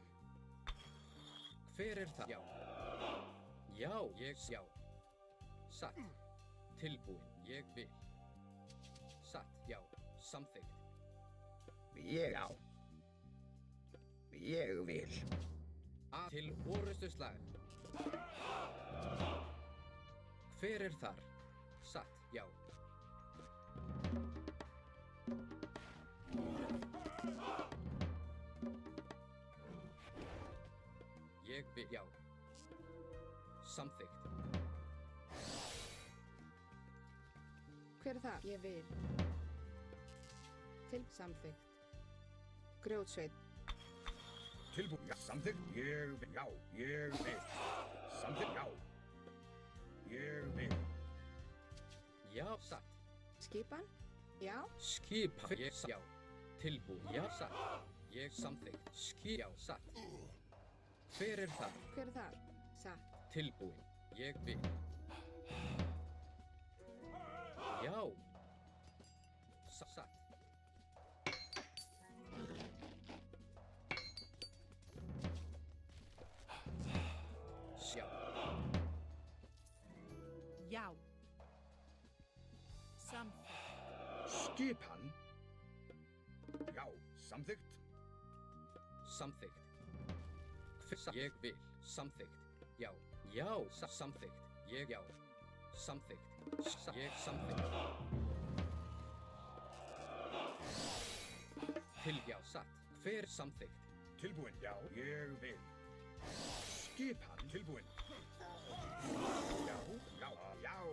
S5: Hver er það? Já. Já, já. Satt. Tilbúin. Ég vil. Satt. Já. Samþykkt.
S3: Já. Ég vil.
S5: Til orustu slag. Hver er þar? Satt. Já. Ég vil. Já. Samþykkt.
S1: Hver er það? Ég vil. Til. Samþykkt. Grjótsveit.
S3: Tilbúin. Já, samþykkt. Ég vil. Já, ég vil. Samþykkt. Já. Ég vil.
S5: Já, satt.
S1: Skipan? Já.
S5: Skipan. Ég. Já. Tilbúin. Já, satt. Ég samþykkt. Já, satt. Hver er það?
S1: Hver er það? Satt.
S5: Tilbúin. Ég vil. Já. Satt. Já.
S6: Já. Samþykkt.
S3: Skipan. Já, samþykkt.
S5: Samþykkt. Ég vil. Samþykkt. Já. Já. Samþykkt. Ég já. Samþykkt. Ég samþykkt. Til já satt. Hver samþykkt?
S3: Tilbúin. Já, ég vil. Skipan. Tilbúin. Já, já, já.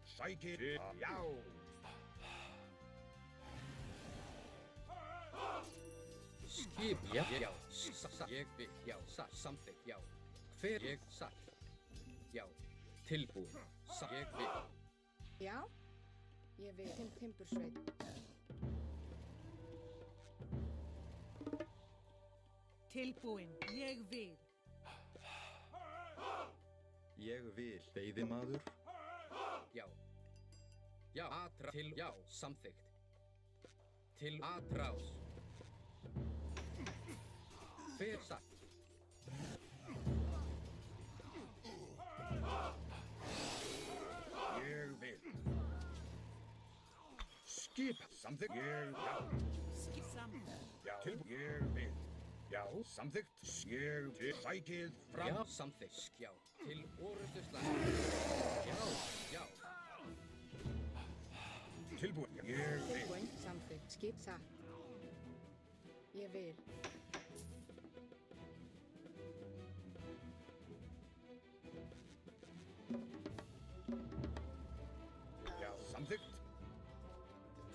S3: Sækið. Já.
S5: Skip. Já. Já. Ég vil. Já. Samþykkt. Já. Hver ég satt. Já. Tilbúin. Ég vil.
S1: Já. Ég vil. Timbursveit.
S6: Tilbúin. Ég vil.
S4: Ég vil. Veiðimaður.
S5: Já. Já. Atra. Til. Já. Samþykkt. Til. Atrás. Hver satt?
S3: Ég vil. Skip. Samþykkt. Ég, já.
S6: Skip samþykkt.
S3: Já. Tilbúin. Ég vil. Já, samþykkt. Ég til sækið fram.
S5: Já. Samþykkt. Já. Til orustu slag. Já. Já.
S3: Tilbúin. Ég vil.
S1: Tilbúin. Samþykkt. Skip satt. Ég vil.
S3: Já, samþykkt.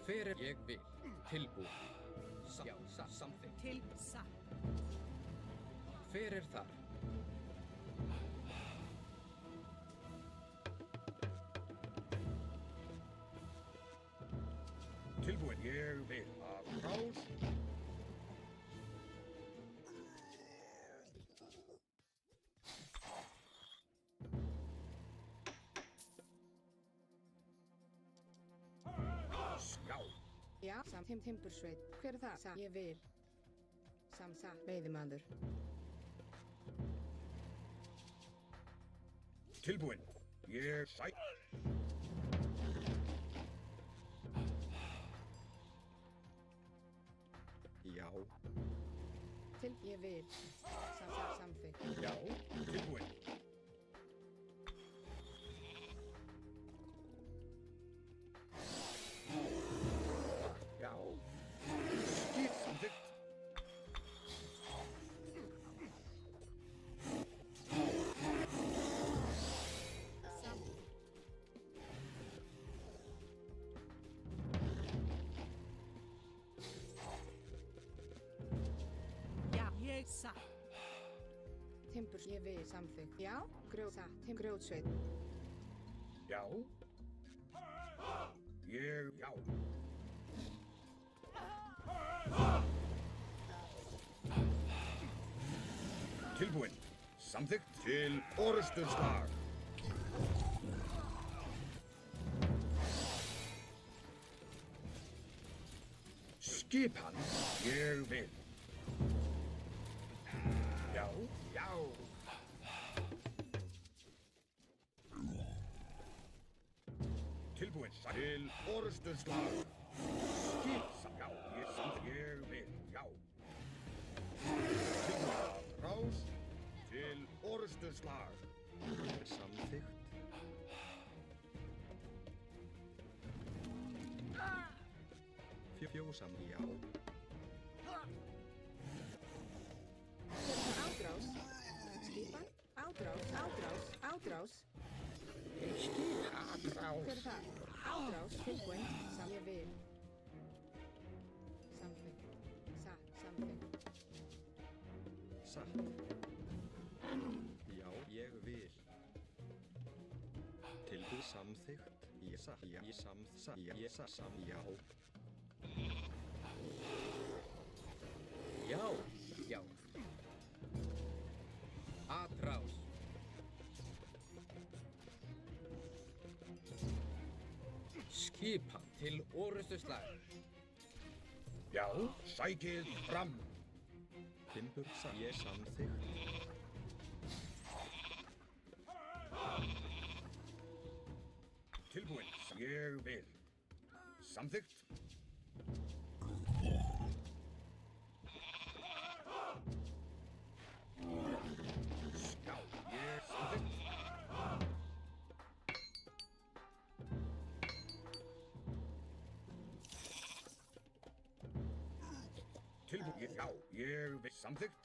S5: Hver er ég vil? Tilbúin. Já. Samþykkt.
S6: Til satt.
S5: Hver er þar?
S3: Tilbúin. Ég vil. Rás. Skál.
S1: Já. Timbursveit. Hver er það? Satt. Ég vil. Satt. Veiðimaður.
S3: Tilbúin. Ég sæk.
S4: Já.
S1: Til. Ég vil. Samþykkt.
S3: Já. Tilbúin. Já. Skip. Samþykkt.
S6: Já. Ég satt.
S1: Timburs. Ég vil. Samþykkt. Já. Satt. Grjótsveit.
S3: Já. Ég, já. Tilbúin. Samþykkt til orusturslag. Skipan. Ég vil. Já, já. Tilbúin til orusturslag. Skip. Já, ég vil. Já. Tilbúin að rás til orusturslag.
S4: Samþykkt. Fjósam, já.
S1: Átrás. Skipan. Átrás.
S3: Skip. Átrás.
S1: Hver er það? Átrás. Tilbúin. Ég vil. Samþykkt. Samþykkt.
S4: Satt. Já, ég vil. Tilbúið samþykkt. Ég satt. Já, ég satt. Ég satt. Já.
S5: Já. Já. Atrás. Skipan til orustuslag.
S3: Já, sækið fram.
S4: Timbur satt. Ég samþykkt.
S3: Tilbúin. Ég vil. Samþykkt. Já, ég samþykkt. Tilbúið, já, ég vil samþykkt.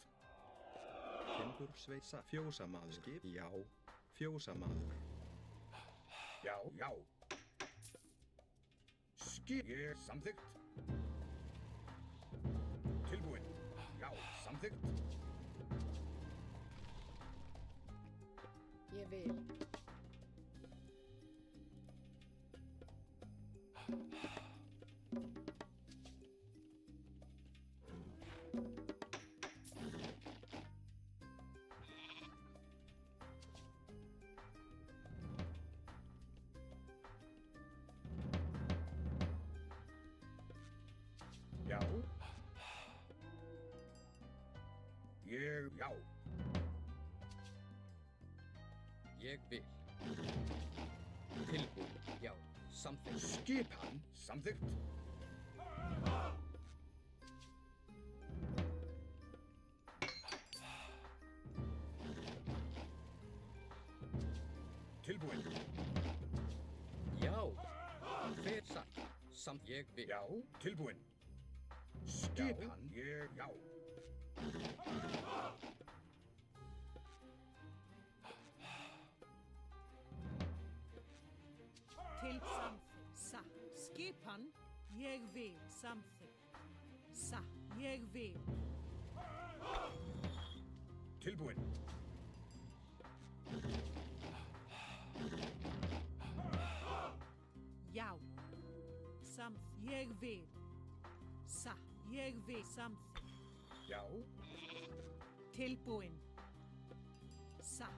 S4: Timbursveisa fjósamaður. Skip, já, fjósamaður.
S3: Já, já. Skip, ég samþykkt. Tilbúin, já, samþykkt.
S1: Ég vil.
S3: Já. Ég, já.
S5: Ég vil. Tilbúin, já, samþykkt.
S3: Skipan, samþykkt. Tilbúin.
S5: Já, hver satt, samt ég vil.
S3: Já, tilbúin. Skipan, ég, já.
S6: Til samþykkt. Satt. Skipan. Ég vil. Samþykkt. Satt. Ég vil.
S3: Tilbúin.
S6: Já. Samþykkt. Ég vil. Satt. Ég vil. Samþykkt.
S3: Já.
S6: Tilbúin. Satt.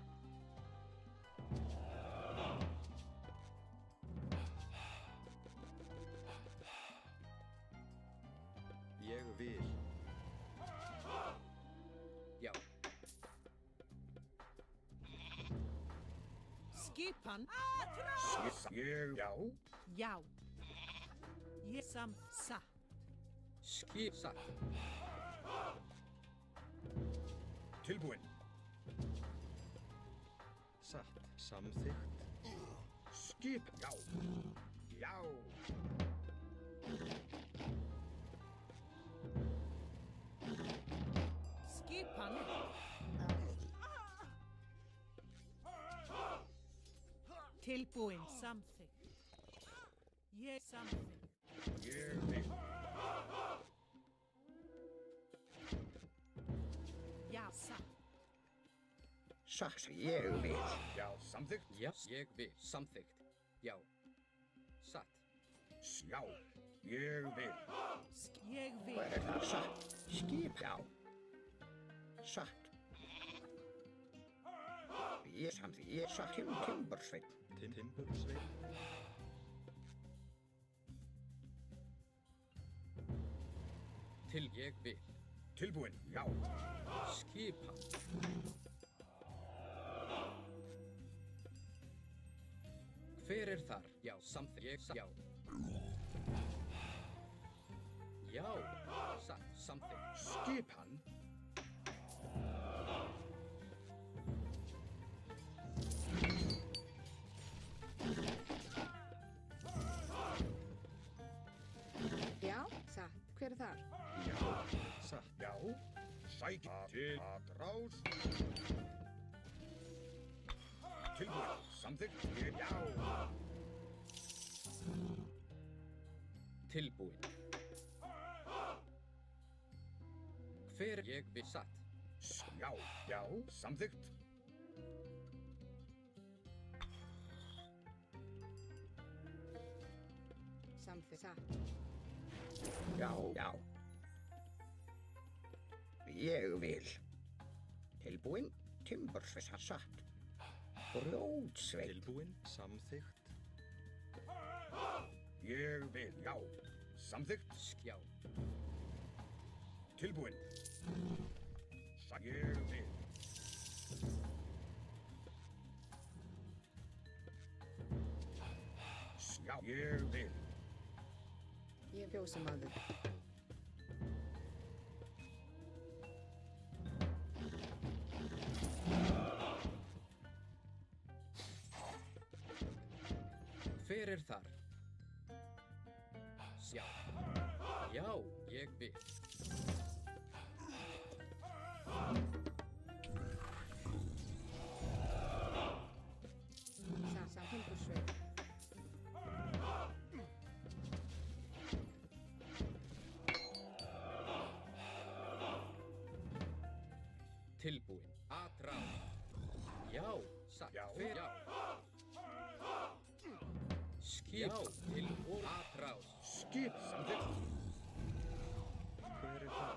S4: Ég vil.
S5: Já,
S6: Skipan.
S3: Ég, já.
S6: Já. Ég satt.
S5: skip satt.
S3: Tilbúin.
S4: Satt. Samþykkt.
S3: Skip, já. Já.
S6: Skipan. Tilbúin. Samþykkt. Ég samþykkt.
S3: Ég vil.
S6: Já, satt.
S3: Satt, ég vil. Já, samþykkt.
S5: Já, ég vil. Samþykkt. Já. Satt.
S3: Já, ég vil.
S6: Ég vil.
S3: Hvað er það? Satt. Skip, já. Satt. Ég samþykkt. Ég satt. Timbursveinn.
S4: Timbursveinn.
S5: Til ég vil.
S3: Tilbúin, já.
S5: Skipan. Hver er þar? Já, samþykkt. Ég satt. Já. Já, satt. Samþykkt.
S3: Skipan.
S1: Já, satt. Hver er þar?
S3: Já. Satt. Já. Sækja til aðrás. Tilbúin. Samþykkt. Ég, já.
S5: Tilbúin. Hver ég vil satt.
S3: Já. Já. Samþykkt.
S1: Samþykkt. Satt.
S3: Já. Já. Ég vil. Tilbúin. Timbursveissa satt. Grjótsveinn.
S4: Tilbúin. Samþykkt.
S3: Ég vil. Já. Samþykkt.
S5: Já.
S3: Tilbúin. Ég vil. Já. Ég vil.
S1: Ég fjósamaður.
S5: Hver er þar? Já. Já, ég vil.
S1: Sa timbursveit.
S5: Tilbúin. Atrás. Já, satt.
S3: Já.
S5: Hver? Já. Skip. Já, til og atrás.
S3: Skip samþykkt.
S4: Hver er það?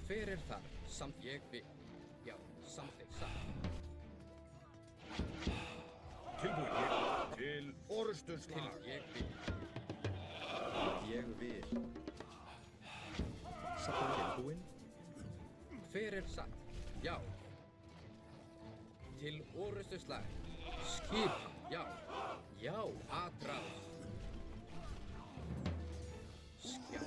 S5: Hver er þar? Samt ég vil. Já, samþykkt, satt.
S3: Tilbúin ég til orustuslag.
S5: Til ég vil.
S4: Ég vil. Satt tilbúin.
S5: Hver er satt? Já. Til orustu slag. Skip. Já. Já, atrás. Já.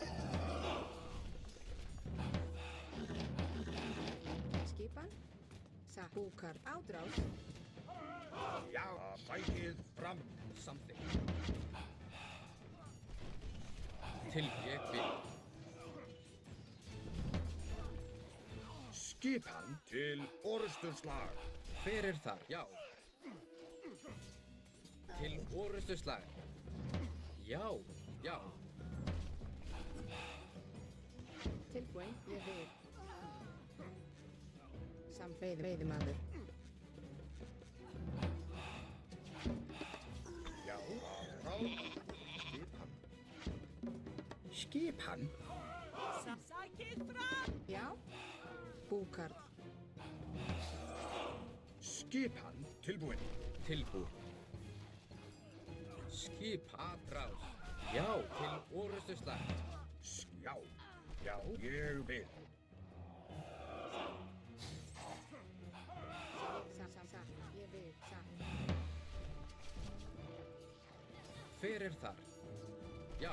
S1: Skipan. Sa búkar. Ádrás.
S3: Já, sækið fram.
S5: Samþykkt. Til ég vil.
S3: Skipan til orustuslag.
S5: Hver er þar? Já. Til orustu slag. Já, já.
S1: Tilbúin. Ég vil. Veiðimaður.
S3: Já, atrás.
S4: Skipan.
S3: Skipan.
S6: Sækið fram!
S1: Já. Búkar.
S3: Skipan tilbúin.
S5: Tilbúin. Skip atrás. Já, til orustu slag.
S3: Já, já, ég vil.
S1: Sa. Ég vil. Sa.
S5: Hver er þar? Já.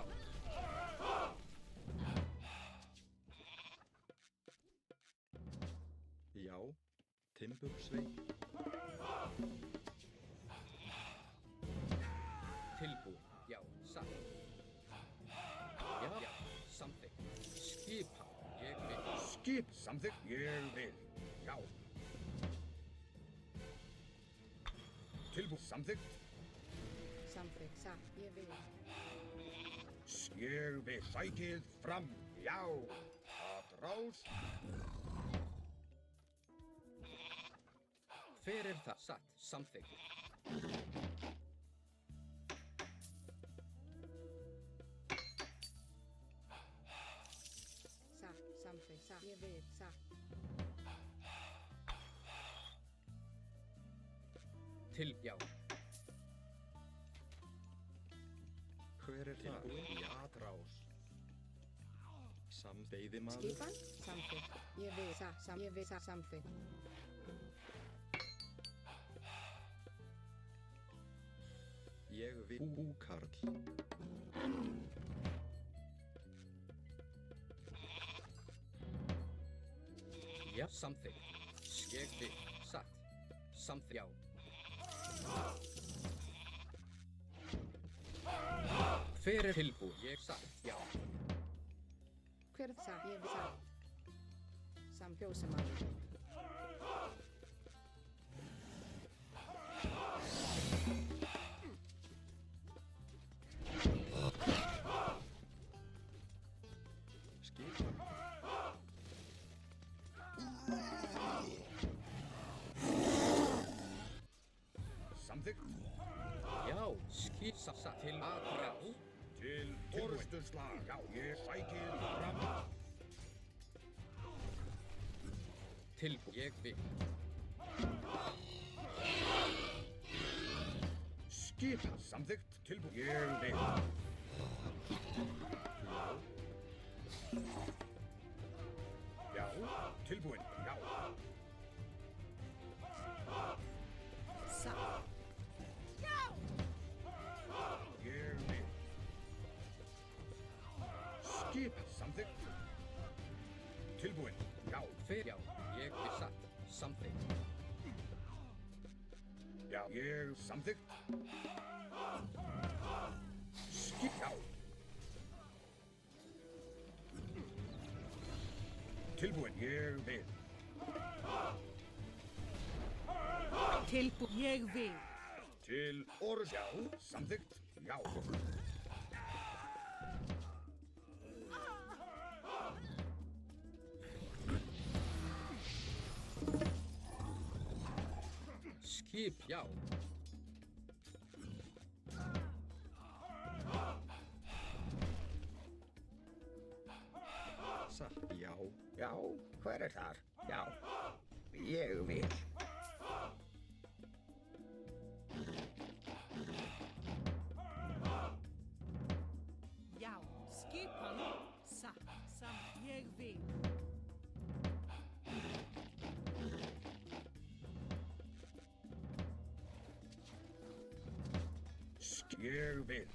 S4: Já. Timbursveit.
S5: Tilbúin. Já, satt. Já, já, samþykkt. Skipa. Ég vil.
S3: Skip samþykkt. Ég vil. Já. Tilbúin samþykkt.
S1: Samþykkt. Sa. Ég vil.
S3: Ég vil. Sækið fram. Já. Atrás.
S5: Hver er það? Satt. Samþykkt.
S1: Sa. Samþykkt. Sa. Ég vil. Sa.
S5: Til, já.
S4: Hver er það? Tilbúin í atrás. Veiðimaður.
S1: Skipan. Samþykkt. Ég vil. Sa. Ég vil. Sa. Samþykkt.
S4: Ég vil. Búkarl.
S5: Já, samþykkt. Ég vil. Satt. Samþykkt. Já. Hver er tilbúin? Ég satt. Já.
S1: Hver er það? Ég vil. Sa. Fjósamaður.
S4: Skipan.
S3: Samþykkt.
S5: Já, skissa satt til atrás.
S3: Til orustuslag. Já, ég sækið fram.
S5: Tilbúin. Ég vil.
S3: Skipan samþykkt. Tilbúin. Ég vil. Já. Tilbúin. Já. Samþykkt. Tilbúin. Já.
S5: Já, ég vil satt. Samþykkt.
S3: Já. Ég samþykkt. Já. Tilbúin. Ég vil.
S6: Ég vil.
S3: Til orð. Já. Samþykkt. Já.
S5: Skip, já.
S4: Satt, já.
S3: Já. Hver er þar? Já. Ég vil.
S6: Já. Skipan. Satt. Ég vil.
S3: Ég vil.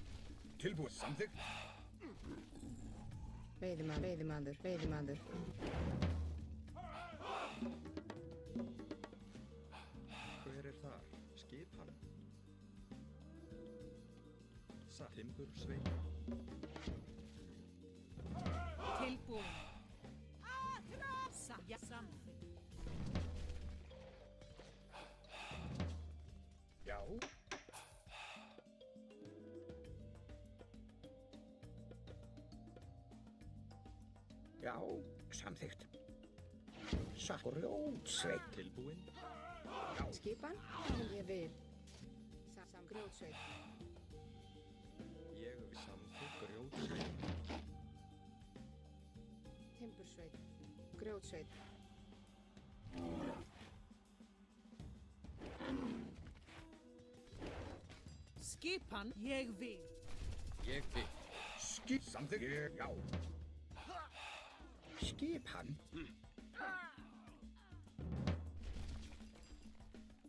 S3: Tilbúin. Samþykkt.
S1: Veiðimaður.
S4: Hver er þar? Skipan. Satt, timbursveit.
S6: Tilbúin. Satt. Samþykkt.
S3: Já. Já, samþykkt. Satt. Grjótsveit.
S4: Tilbúin.
S3: Já.
S1: Skipan. Ég vil. Grjótsveit.
S4: Ég vil samþykkt. Grjótsveit.
S1: Timbursveit. Grjótsveit.
S6: Skipan. Ég vil.
S5: Ég vil.
S3: Skip. Samþykkt. Ég. Já. Skipan.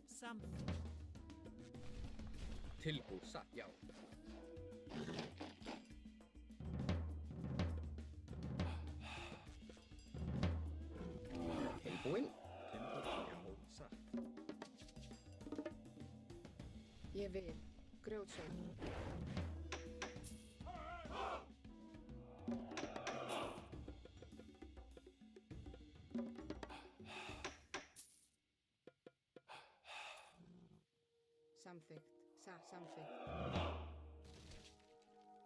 S6: Samþykkt.
S5: Tilbúin, satt, já.
S3: Tilbúin.
S4: Timbur, já. Satt.
S1: Ég vil. Grjótsveit. Samþykkt. Samþykkt.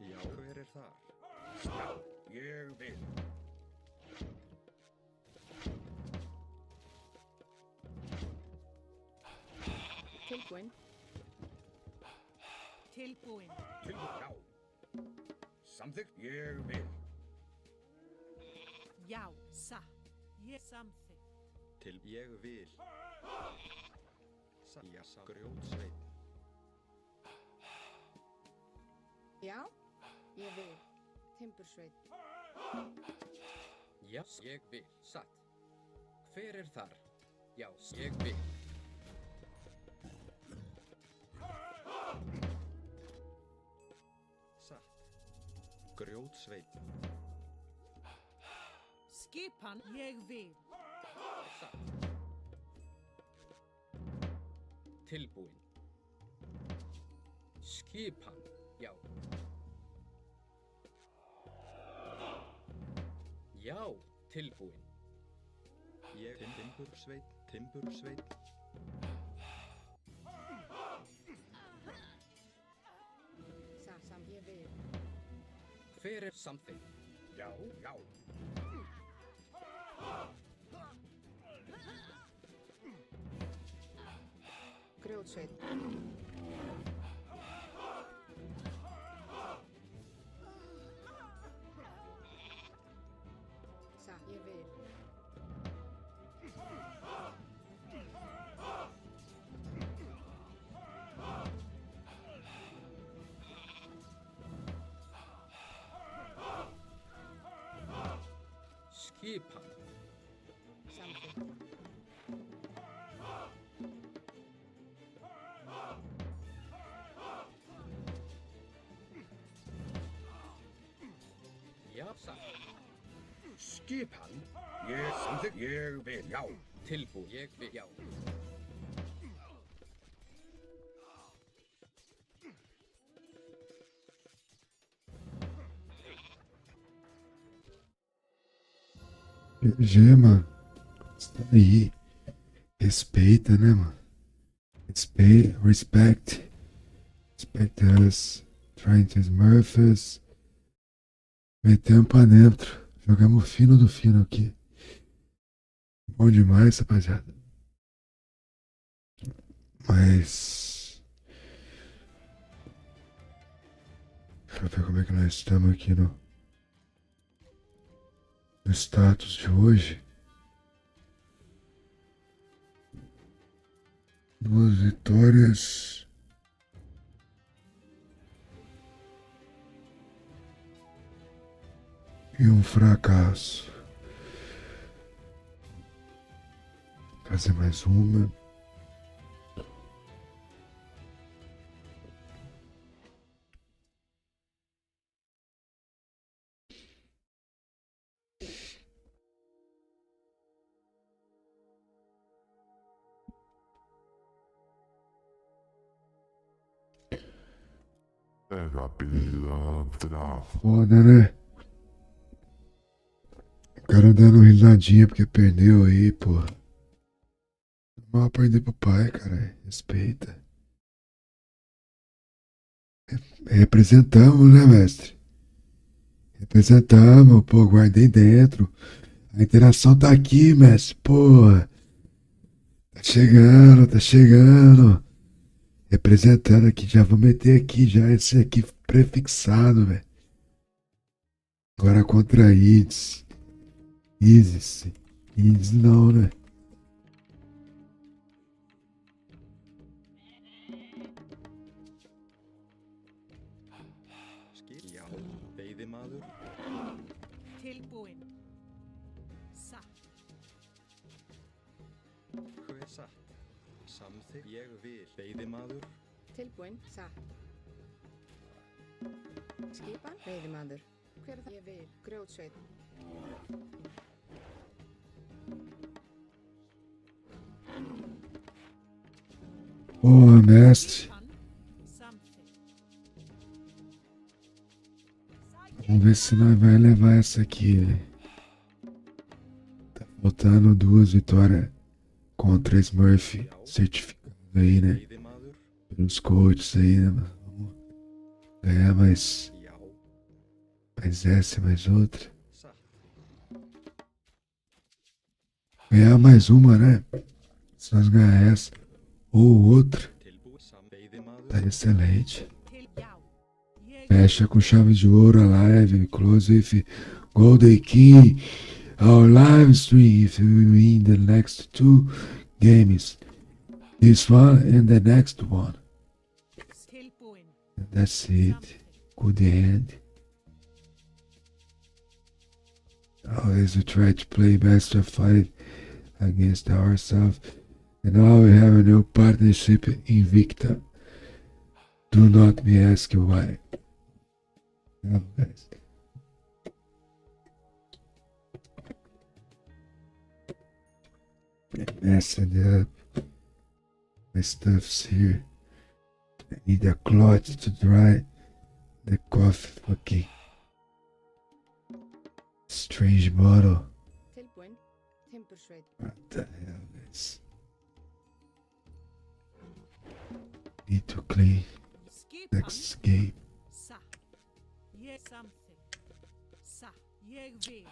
S4: Já, hver er þar?
S3: Já. Ég vil.
S1: Tilbúin.
S6: Tilbúin.
S3: Tilbúin. Já. Samþykkt. Ég vil.
S6: Já. Satt. Ég samþykkt.
S4: Til ég vil. Satt, já, satt. Grjótsveit.
S1: Já. Ég vil. Timbursveit.
S5: Já, ég vil, satt. Hver er þar? Já, ég vil.
S4: Satt. Grjótsveit.
S6: Skipan. Ég vil.
S5: Satt. Tilbúin. Skipan, já. Já, tilbúin.
S4: Ég timbursveit. Timbursveit.
S1: Ég vil.
S5: Hver er samþykkt?
S3: Já, já.
S1: Grjótsveit. Ég vil.
S5: Skipan.
S1: Samþykkt.
S5: Já, satt.
S3: skipan. Ég samþykk. Ég vil, já.
S5: Tilbúin. Ég vil, já.
S2: GG, mano. Isso aí. Respeita, né, mano? Respect. Respect us. Trying to smurf us. Metemos pra dentro. Jogamos o fino do fino aqui. Bom demais, rapaziada. Mas... deixa eu ver como é que nós estamos aqui no status de hoje. 2 vitórias. E um fracasso. Fazer mais uma. Foda, né? O cara dando risadinha porque perdeu aí, pô. Não perder pro pai, cara. Respeita. Representamos, né, mestre? Representamos, pô. Guardei dentro. A interação tá aqui, mestre. Pô. Tá chegando, tá chegando. Representando aqui, já vou meter aqui já esse aqui prefixado, velho. Agora contra Isis. Isis não, né?
S4: Já, veiðimaður.
S6: Tilbúin. Satt.
S4: Hver satt? Samþykk. Ég vil. Veiðimaður.
S1: Tilbúin. Satt. Skipan. Veiðimaður. Hver er það? Ég vil. Grjótsveit.
S2: Ô, mestre. Vamos ver se nós vai levar essa aqui, né? Tá faltando 2 vitórias contra Smurf certificado aí, né? Pelos coaches aí, né, mano? Vamos ganhar mais essa, mais outra. Ganhar mais uma, né? Se nós ganhar essa ou outra, tá excelente. Fecha com chave de ouro a live, close with Golden King, our live stream if we win the next 2 games. This one and the next one. And that's it. Good end. Always we try to play best of 5 against ourselves. And now we have a new partnership Invicta. Do not me ask why. Now, guys. Messing up. My stuff's here. I need a cloth to dry the coffee fucking strange bottle.
S1: Tilbúin. Timbursveit.
S2: What the hell, guys? Need to clean next game.
S6: Satt. Ég samþykk. Satt. Ég vil.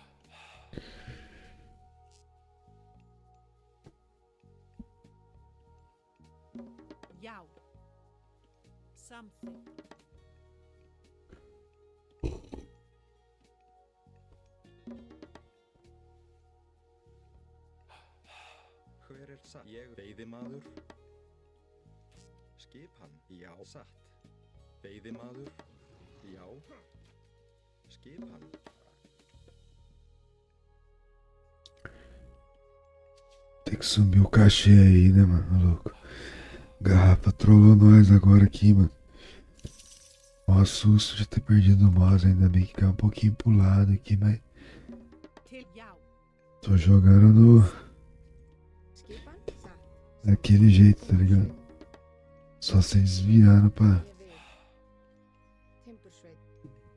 S6: Já. Samþykk.
S4: Hver er satt? Ég veiðimaður. Skipan. Já, satt. Veiðimaður. Já. Skipan.
S2: Tem que subir o cachê aí, né, mano? Louco. Garrafa trollou nós agora aqui, mano. Mó susto de ter perdido o mouse. Ainda bem que caiu um pouquinho pro lado aqui, mas.
S6: Til já.
S2: Tô jogando no...
S1: Skipan? Satt.
S2: daquele jeito, tá ligado? Só sem desviando pra
S1: Timbursveit.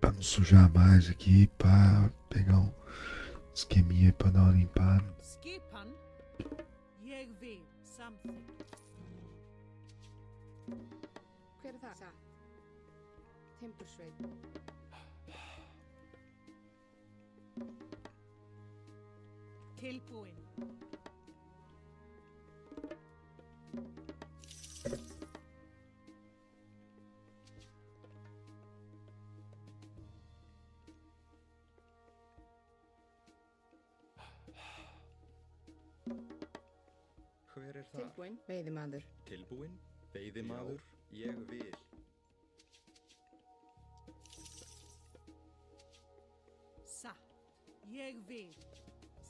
S2: não sujar mais aqui, pra pegar um esqueminha aí pra dar uma limpada.
S6: Skipan. Ég vil something.
S1: Hver er það? Satt. Timbursveit.
S6: Tilbúin.
S4: Hver er það?
S1: Tilbúin. Veiðimaður.
S4: Tilbúin? Veiðimaður? Ég vil.
S6: Satt. Ég vil.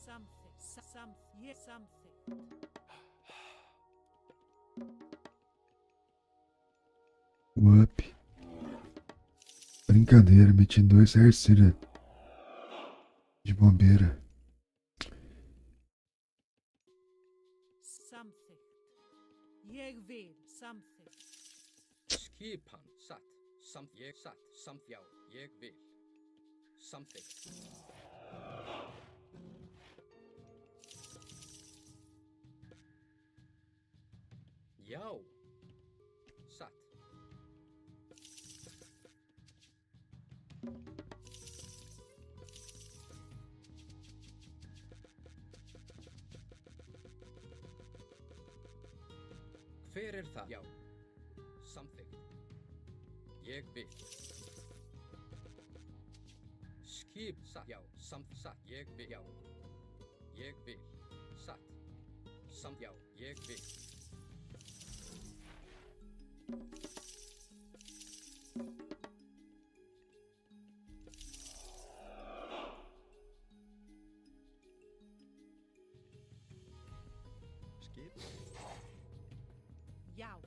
S6: Something. Something. Ég something.
S2: O up. Brincadeira, meti 2 arcilha de bobeira.
S6: Something. Ég vil something.
S5: Skipan. Satt. Ég satt. Já. Ég vil. Samþykkt. Já. Satt. Hver er það? Já. Samþykkt. Ég vil. Skip. Satt. Já. Satt. Ég vil. Já. Ég vil. Satt. Já. Ég vil.
S4: Skip.
S6: Já.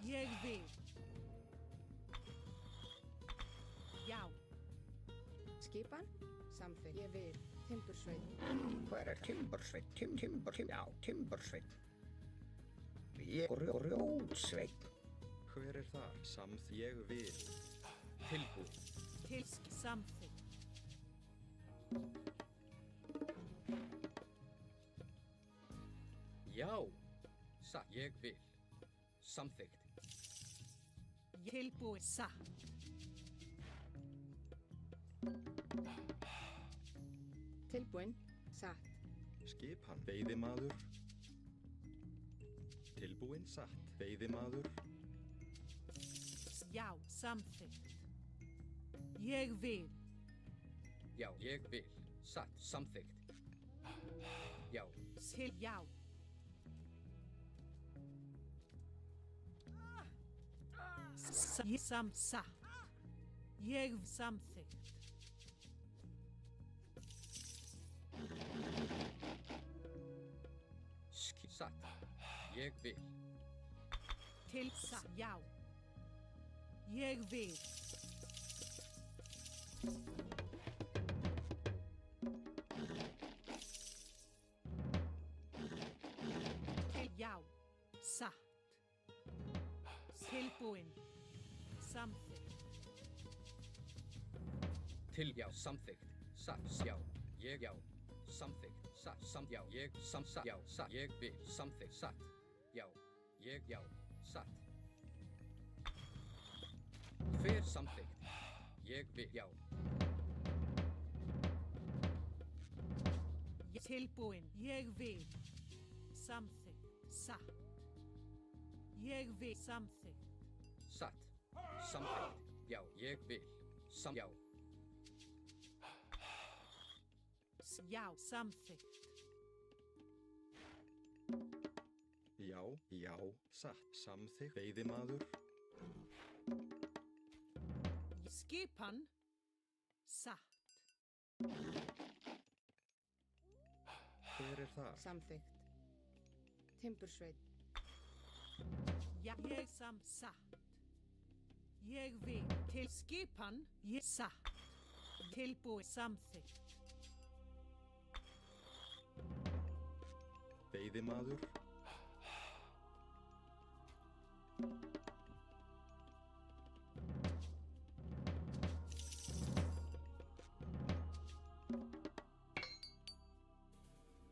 S6: Ég vil. Já.
S1: Skipan? Samþykkt. Ég vil. Timbursveit.
S3: Hver er Timbursveit? Já, Timbursveit. Ég Grjótsveit.
S4: Hver er þar? Ég vil.
S5: Tilbúin.
S6: Tilsk something.
S5: Já. Satt. Ég vil. Samþykkt.
S6: Tilbúin. Satt.
S1: Tilbúin. Satt.
S4: Skipan. Veiðimaður. Tilbúin. Satt. Veiðimaður.
S6: Já. Something. Ég vil.
S5: Já. Ég vil. Satt. Samþykkt. Já.
S6: Til já. Satt. Ég samþykkt.
S5: Satt. Ég vil.
S6: Til satt. Já. Ég vil. Til já. Satt. Tilbúin. Samþykkt.
S5: Til já. Samþykkt. Satt. Já. Ég já. Samþykkt. Satt. Já. Ég satt. Já. Satt. Ég vil. Samþykkt. Satt. Já. Ég já. Satt. Hver samþykkt? Ég vil. Já.
S6: Tilbúin. Ég vil. Samþykkt. Satt. Ég vil. Samþykkt.
S5: Satt. Samþykkt. Já. Ég vil. Já.
S6: Já. Samþykkt.
S4: Já. Já. Satt. Samþykkt. Veiðimaður.
S6: Skipan. Satt.
S4: Hver er það?
S1: Samþykkt. Timbursveit.
S6: Já. Ég satt. Ég vil. Til skipan. Ég satt. Tilbúið. Samþykkt.
S4: Veiðimaður.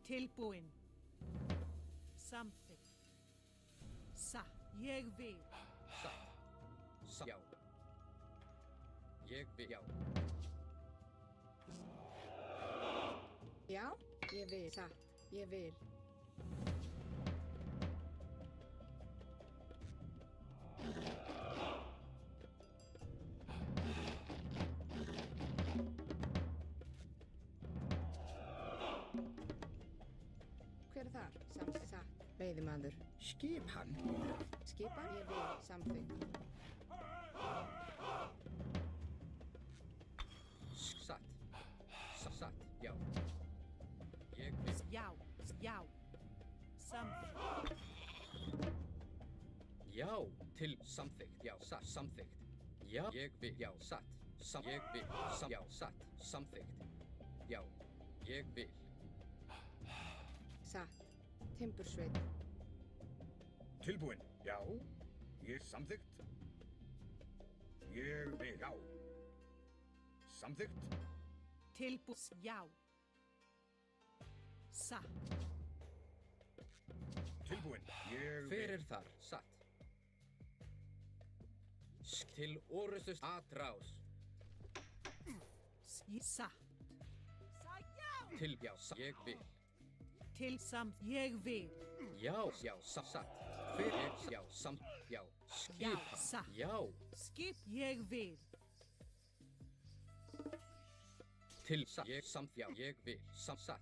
S6: Tilbúin. Samþykkt. Satt. Ég vil.
S5: Satt. Já. Ég vil. Já.
S1: Já, ég vil. Satt. Ég vil. Hver er þar? Satt. Veiðimaður.
S3: Skipan.
S1: Skipan? Ég vil. Samþykkt.
S5: Satt. Satt. Já. Ég vil.
S6: Já. Já. Samþykkt.
S5: Já. Til samþykkt. Já. Satt. Samþykkt. Já. Ég vil. Já. Satt. Ég vil. Já. Satt. Samþykkt. Já. Ég vil.
S1: Satt. Timbursveit.
S3: Tilbúin. Já. Ég samþykkt. Ég vil. Já. Samþykkt.
S6: Tilbús. Já. Satt.
S3: Tilbúin. Ég
S5: Hver er þar? Satt. Til orustust atrás.
S6: Satt.
S5: Til já. Ég vil.
S6: Til ég vil.
S5: Já. Já. Satt. Hver er já. Já.
S6: Já.
S5: Skipan.
S6: Satt.
S5: Já.
S6: Skip. Ég vil.
S5: Til ég já. Ég vil. Satt.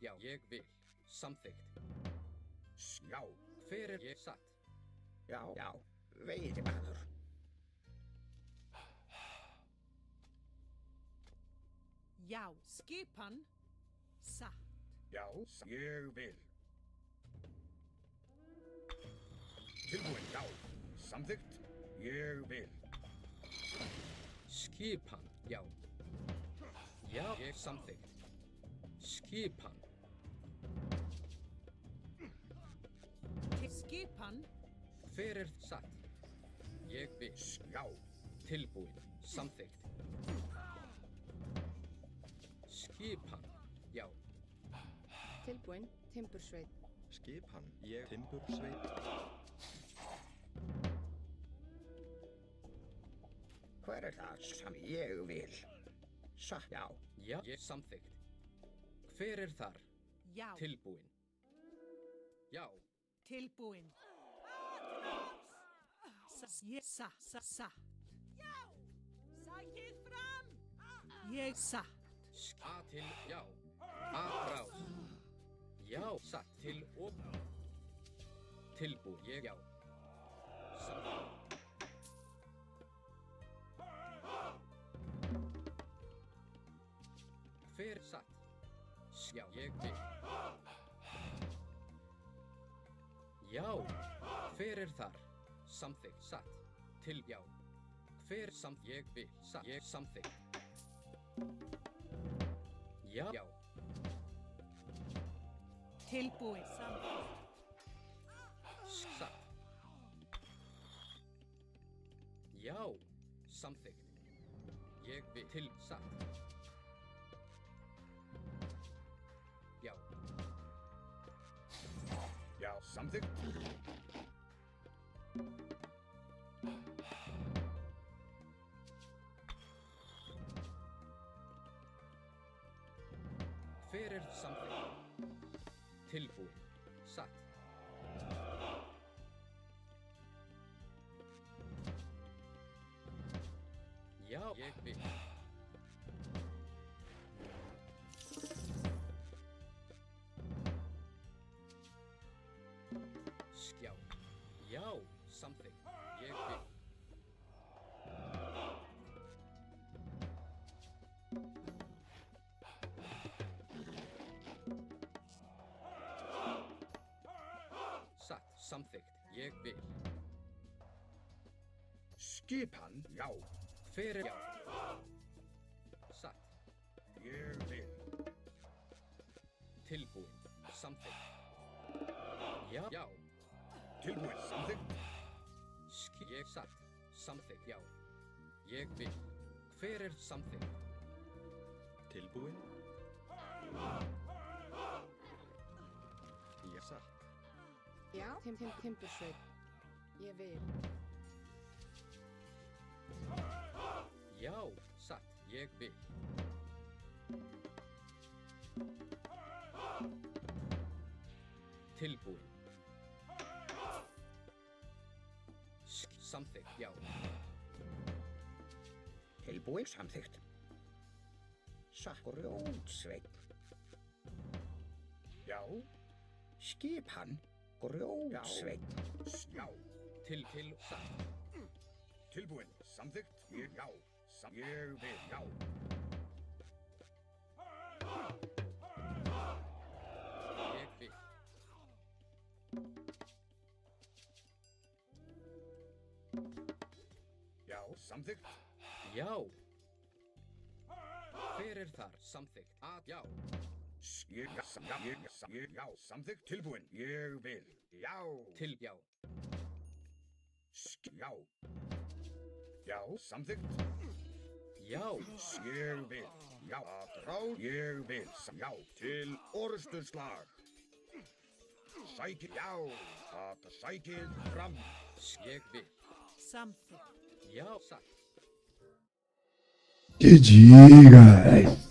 S5: Já. Ég vil. Samþykkt.
S3: Já.
S5: Hver er ég? Satt.
S3: Já. Já. Veiðimaður.
S6: Já. Skipan. Satt.
S3: Já. Ég vil. Tilbúin. Já. Samþykkt. Ég vil.
S5: Skipan. Já. Já. Ég samþykkt. Skipan.
S6: Skipan.
S5: Hver er satt? Ég vil.
S3: Já.
S5: Tilbúin. Samþykkt. Skipan. Já.
S1: Tilbúin. Timbursveit.
S4: Skipan. Ég timbursveit.
S3: Hver er það sem ég vil? Satt. Já.
S5: Já. Ég samþykkt. Hver er þar?
S6: Já.
S5: Tilbúin. Já.
S6: Tilbúin. Satt. Já. Sækið fram. Ég satt.
S5: Til já. Atrás. Já. Satt. Til og. Tilbúin. Ég já. Samþykkt. Hver satt? Já. Ég vil. Já. Hver er þar? Samþykkt. Satt. Til já. Hver ég vil. Satt. Ég samþykkt. Já. Já.
S6: Tilbúin. Samþykkt.
S5: Satt. Já. Samþykkt. Ég vil. Til. Satt. Já.
S3: Já. Samþykkt.
S5: Hver er samþykkt? Tilbúin. Satt. Já. Ég vil. Skjá. Já. Samþykkt. Ég vil. Satt. Samþykkt. Ég vil.
S3: Skipan. Já.
S5: Hver er já. Satt.
S3: Ég vil.
S5: Tilbúin. Samþykkt. Já.
S3: Tilbúin, samþykkt.
S5: Ég satt. Samþykkt, já. Ég vil. Hver samþykkt?
S4: Tilbúin. Ég satt.
S1: Já, timbursveit. Ég vil.
S5: Já, satt. Ég vil. Tilbúin. Samþykkt, já.
S3: Tilbúin, samþykkt. Satt og grjótsveinn. Já. Skipan. Grjótsveinn. Já.
S5: Satt.
S3: Tilbúin, samþykkt. Já. Ég vil, já.
S5: Ég vil.
S3: Já, samþykkt.
S5: Já. Hver þar? Samþykkt. Já.
S3: Já, samþykkt. Tilbúin. Ég vil. Já.
S5: Já.
S3: Já. Já, samþykkt.
S5: Já.
S3: Ég vil. Já, að ég vil. Já, til orðsturslag. Sækið, já, að sækið fram.
S5: Ég vil.
S6: Samþykkt.
S5: Já, satt.
S2: GG, guys.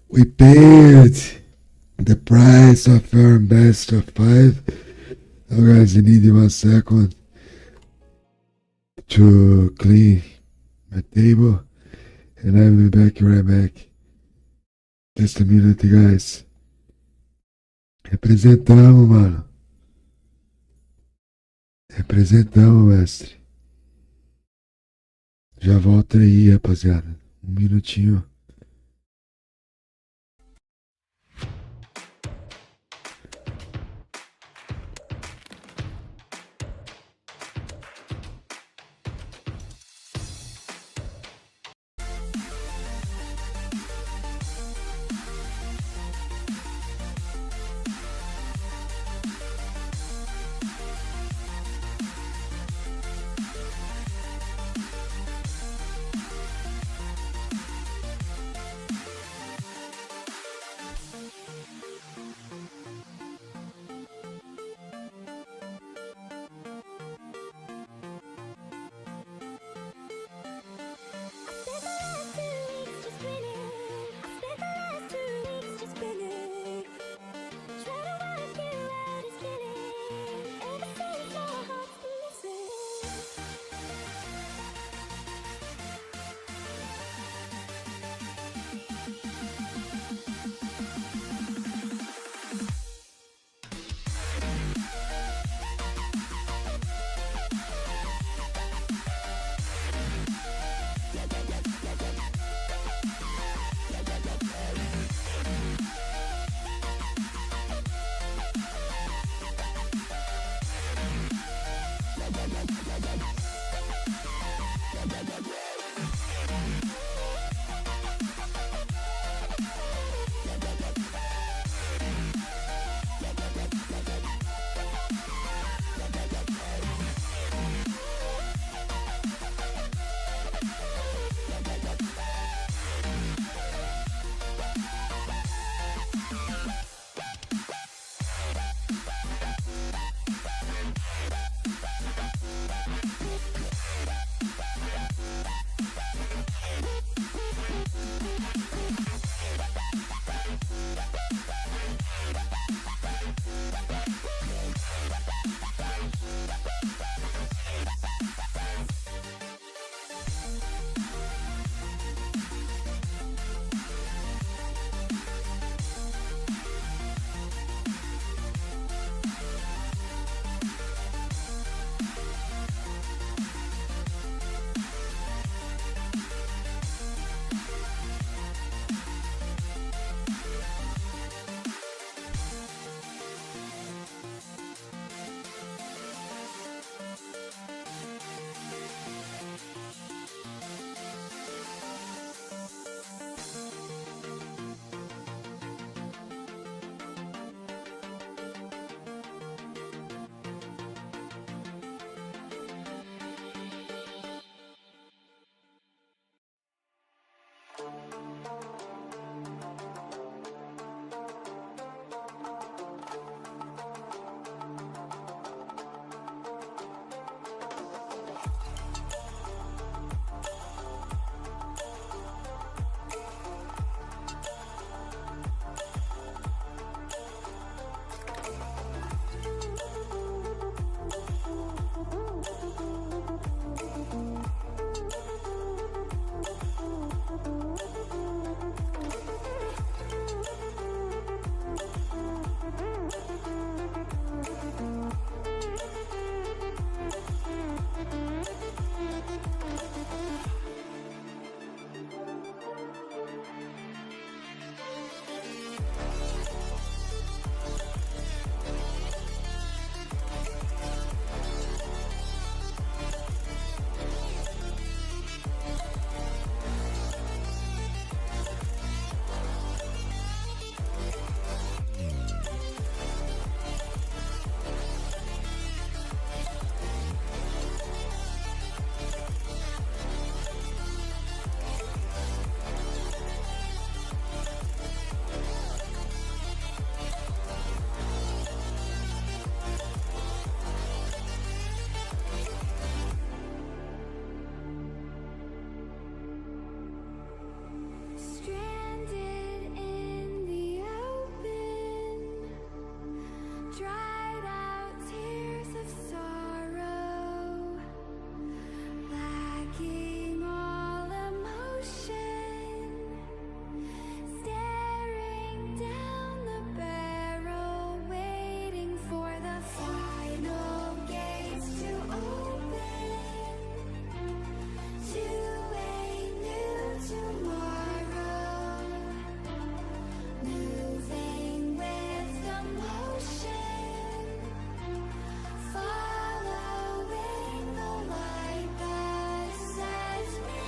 S2: We paid the price of our best of 5. Now, guys, you need 1 second to clean my table, and I will be back right back. Just a minute, guys. Representamos, mano. Representamos, mestre. Já volto aí, rapaziada. 1 minutinho.
S9: dried out tears of sorrow, lacking all emotion, staring down the barrel, waiting for the final gates to open to a new tomorrow, moving with the motion, following the light that sets me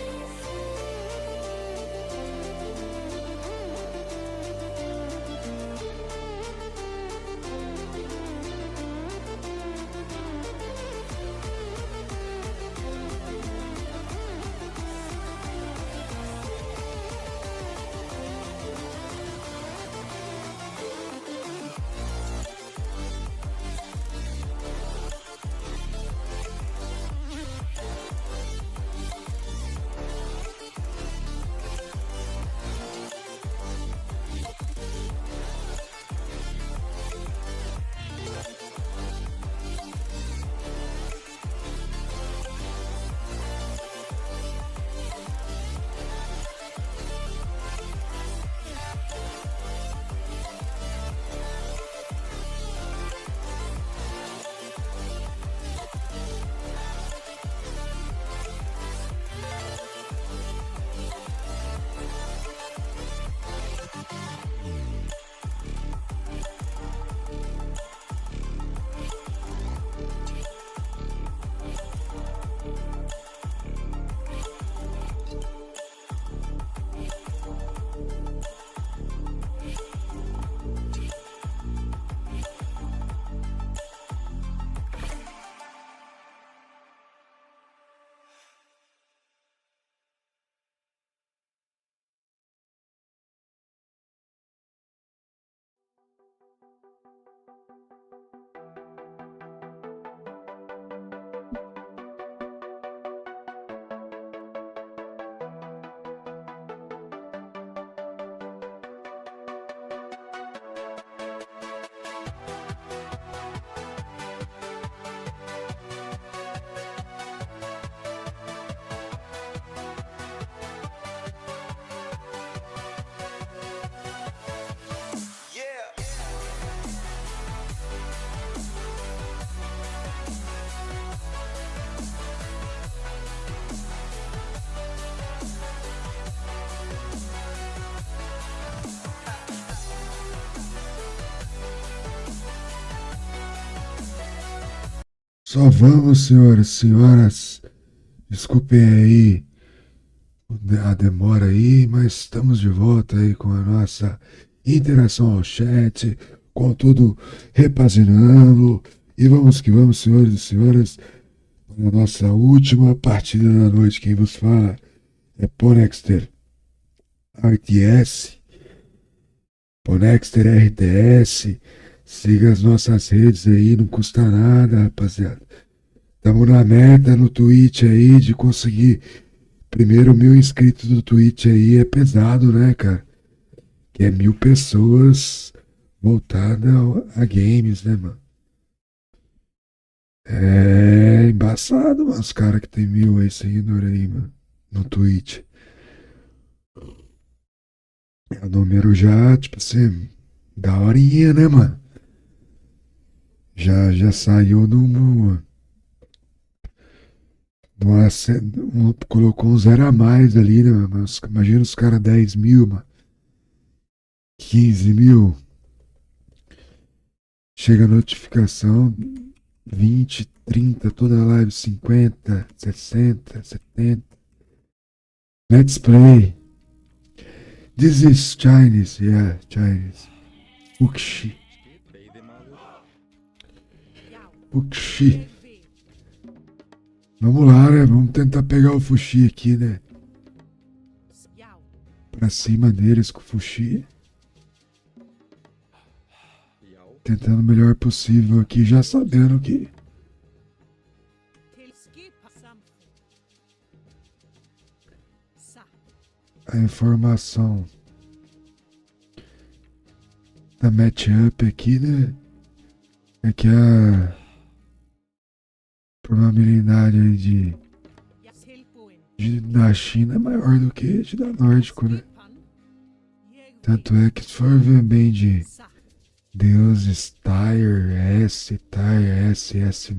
S2: Só vamos, senhoras e senhoras. Desculpem aí a demora aí, mas estamos de volta aí com a nossa interação ao chat, com tudo repaginando. E vamos que vamos, senhores e senhoras, para a nossa última partida da noite. Quem vos fala é Ponexter RTS, Ponexter RTS. Siga as nossas redes aí, não custa nada, rapaziada. Tamo na meta no Twitch aí de conseguir primeiro 1.000 inscritos do Twitch aí. É pesado, né, cara? Que é 1.000 pessoas voltadas a games, né, mano? É embaçado, mano, os caras que tem 1.000 aí seguidores aí, mano, no Twitch. É o número já, tipo assim, daorinha, né, mano? Já saiu colocou um zero a mais ali, né, mano? Imagina os caras 10.000, mano. 15.000. Chega a notificação 20, 30, toda live 50, 60, 70. Let's play. This is Chinese, yeah, Chinese. Fuxi. Fuxi. Vamos lá, né? Vamos tentar pegar o Fuxi aqui, né? Pra cima deles com o Fuxi. Tentando o melhor possível aqui, já sabendo que a informação da matchup aqui, né? É que a probabilidade aí da China é maior do que de da nórdico, né? Tanto é que se for ver bem de deuses Tyre, SS+,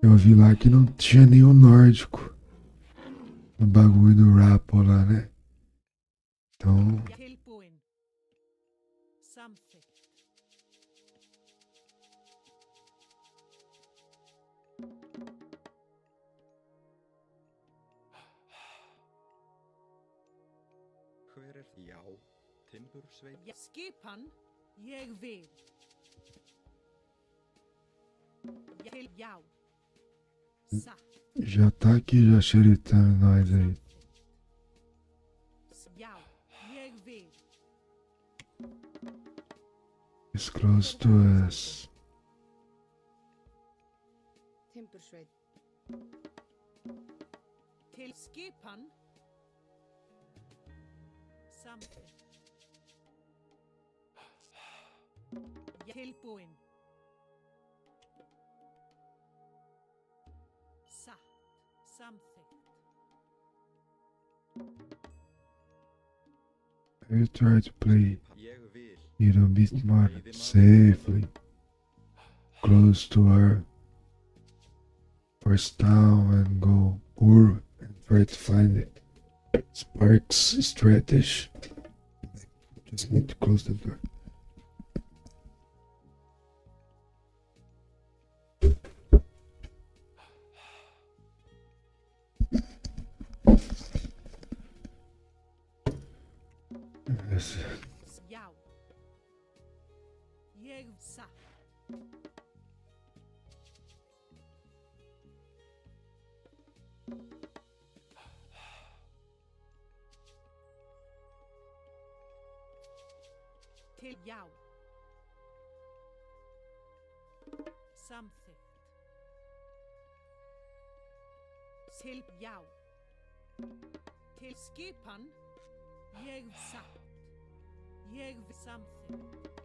S2: eu vi lá que não tinha nenhum nórdico no bagulho do Rapo lá, né? Então,
S6: Tilbúin. Samþykkt.
S4: Hver er já, timbursveit.
S6: Skipan. Ég vil. Til já. Satt.
S2: já tá aqui já xeritando nós aí.
S6: Já. Ég vil.
S2: It's close to us.
S1: Timbursveit.
S6: Til skipan. Samþykkt. Tilbúin. Satt. Samþykkt.
S2: You try to play
S4: Ég vil.
S2: you know, bit more safely, close to our first town and go Ur and try to find it. Sparks strategy. Just need to close the door. Yes.
S6: Já. Ég satt. Til já. Samþykkt. Til já. Til skipan. Ég satt. Ég samþykkt.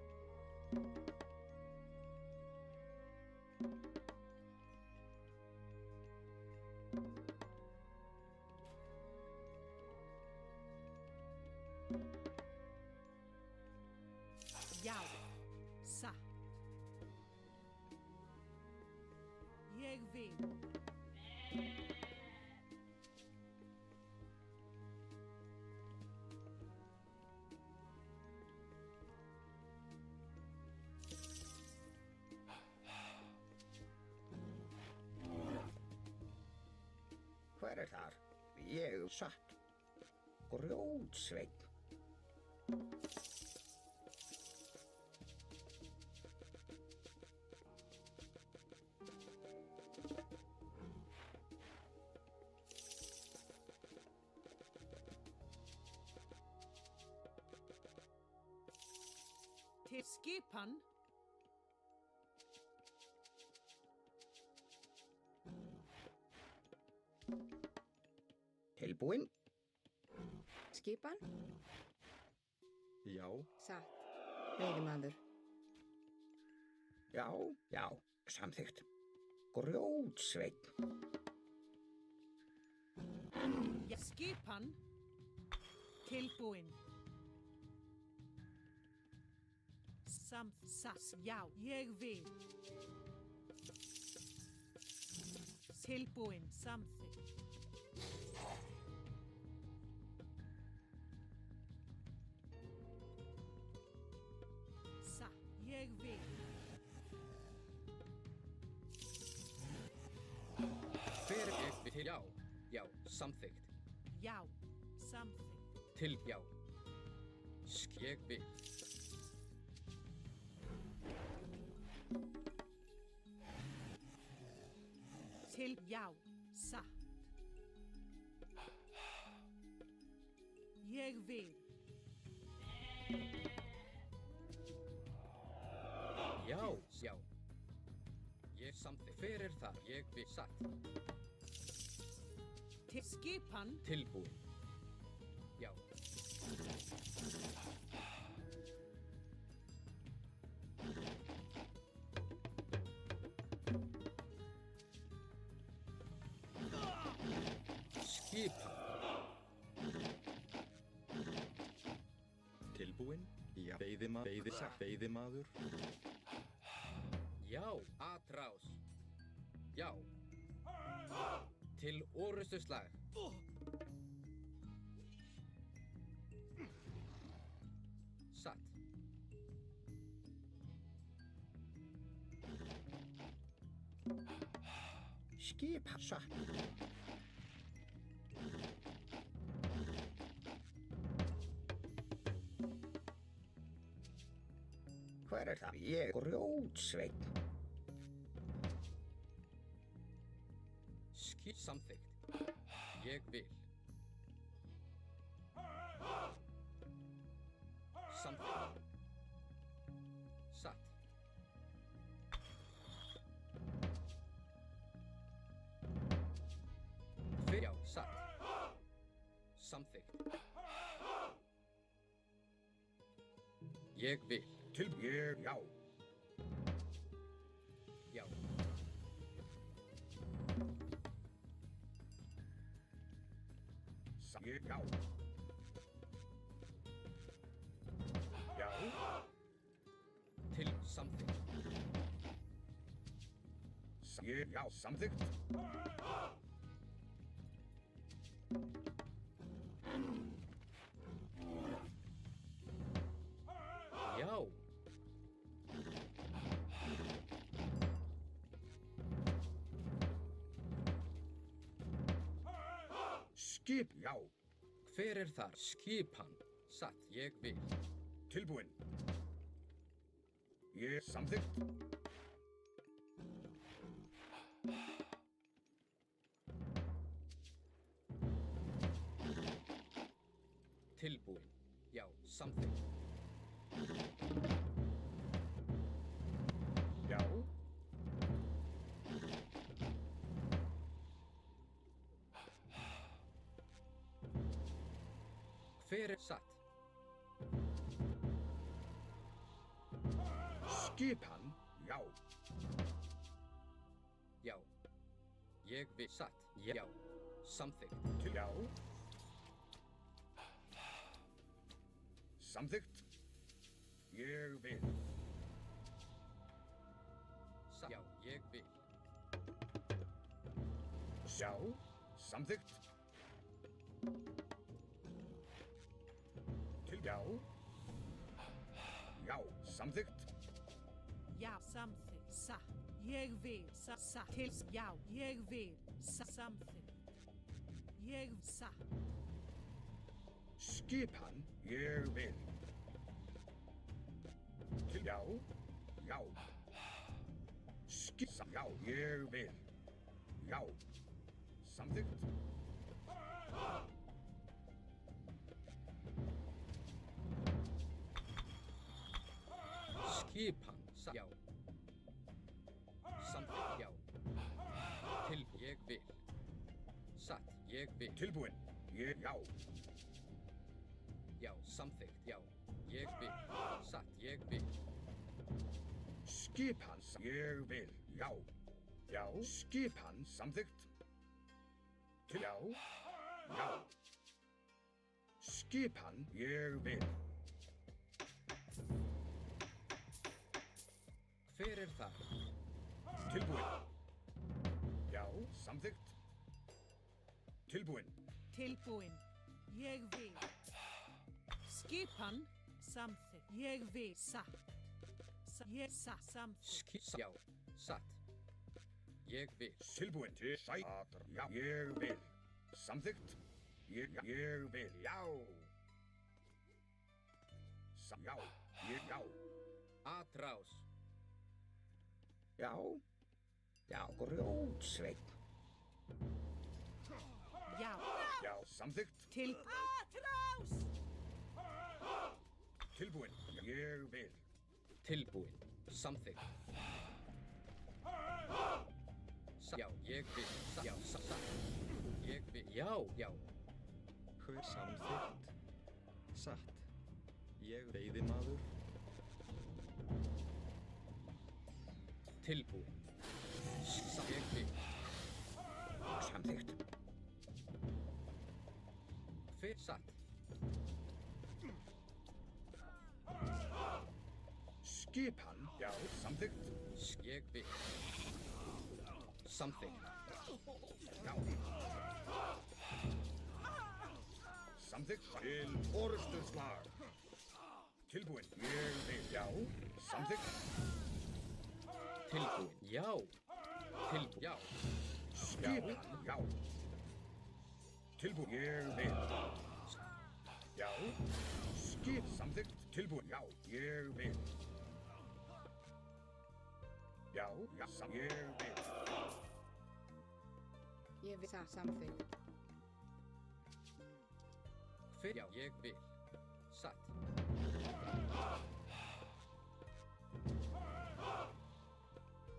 S6: Já. Satt. Ég vil.
S3: Hver er þar? Ég satt. Grjótsveinn.
S6: Til skipan.
S3: Tilbúin.
S1: Skipan.
S4: Já.
S1: Satt. Veiðimaður.
S3: Já, já, samþykkt. Grjótsveinn.
S6: Skipan. Tilbúin. Sass. Já. Ég vil. Tilbúin. Samþykkt. Satt. Ég vil.
S5: Hver er við til já? Já, samþykkt.
S6: Já. Samþykkt.
S5: Til já. Ég vil.
S6: Til já. Satt. Ég vil.
S5: Já, já. Ég samþykkt. Hver er þar? Ég vil. Satt.
S6: Til skipan.
S5: Tilbúin. Já. Skipan.
S4: Tilbúinn? Já. Veiðimaður?
S5: Já, atrás. Já. Til orustuslag. Satt.
S3: Skipa satt. Hver er það? Ég grjótsveinn.
S5: Samþykkt. Ég vil. Samþykkt. Satt. Já, satt. Samþykkt. Ég vil.
S3: Ég, já.
S5: Já.
S3: Ég, já. Já.
S5: Til samþykkt.
S3: Ég, já, samþykkt.
S5: Já.
S3: Skip, já.
S5: Hver er þar? Skipan. Satt. Ég vil.
S3: Tilbúinn. Ég samþykkt.
S5: Tilbúinn. Já, samþykkt.
S3: Já.
S5: Hver er satt?
S3: Skipan, já.
S5: Já. Ég vil. Satt. Já. Samþykkt.
S3: Til já. Samþykkt. Ég vil.
S5: Já, ég vil.
S3: Já. Samþykkt. Til já. Já, samþykkt.
S6: Já, samþykkt. Satt. Ég vil. Satt. Til. Já, ég vil. Samþykkt. Ég satt.
S3: Skipan, ég vil. Til já. Já. Já, ég vil. Já. Samþykkt.
S5: Skipan. Já. Samþykkt. Já. Til. Ég vil. Satt. Ég vil.
S3: Tilbúinn. Ég, já.
S5: Já, samþykkt. Já. Ég vil. Satt. Ég vil.
S3: Skipan, ég vil. Já. Já. Skipan, samþykkt. Til já. Já. Skipan, ég vil.
S5: Hver er þar?
S3: Tilbúinn. Já, samþykkt. Tilbúinn.
S6: Tilbúinn. Ég vil. Skipan. Samþykkt. Ég vil. Satt. Ég satt. Samþykkt.
S5: Já. Satt. Ég vil.
S3: Tilbúinn til sætar. Já, ég vil. Samþykkt. Ég vil. Já. Já. Já.
S5: Atrás.
S3: Já. Já, grjótsveinn.
S6: Já.
S3: Já, samþykkt.
S6: Til. Atrás!
S3: Tilbúinn. Ég vil.
S5: Tilbúinn. Samþykkt. Já, ég vil. Já, satt. Ég vil. Já, já.
S4: Hver samþykkt? Satt. Ég veiðimaður.
S5: Tilbúinn. Ég vil.
S3: Samþykkt.
S5: Hver satt.
S3: Skipan, já, samþykkt.
S5: Ég vil. Samþykkt.
S3: Já. Samþykkt. Til orustuslag. Tilbúin. Ég vil, já. Samþykkt.
S5: Tilbúin. Já. Tilbúin. Já.
S3: Skipan, já. Tilbúin. Ég vil. Já. Skip, samþykkt. Tilbúin, já. Ég vil. Já, já, ég vil.
S1: Ég vil samþykkt.
S5: Hver, já, ég vil. Satt.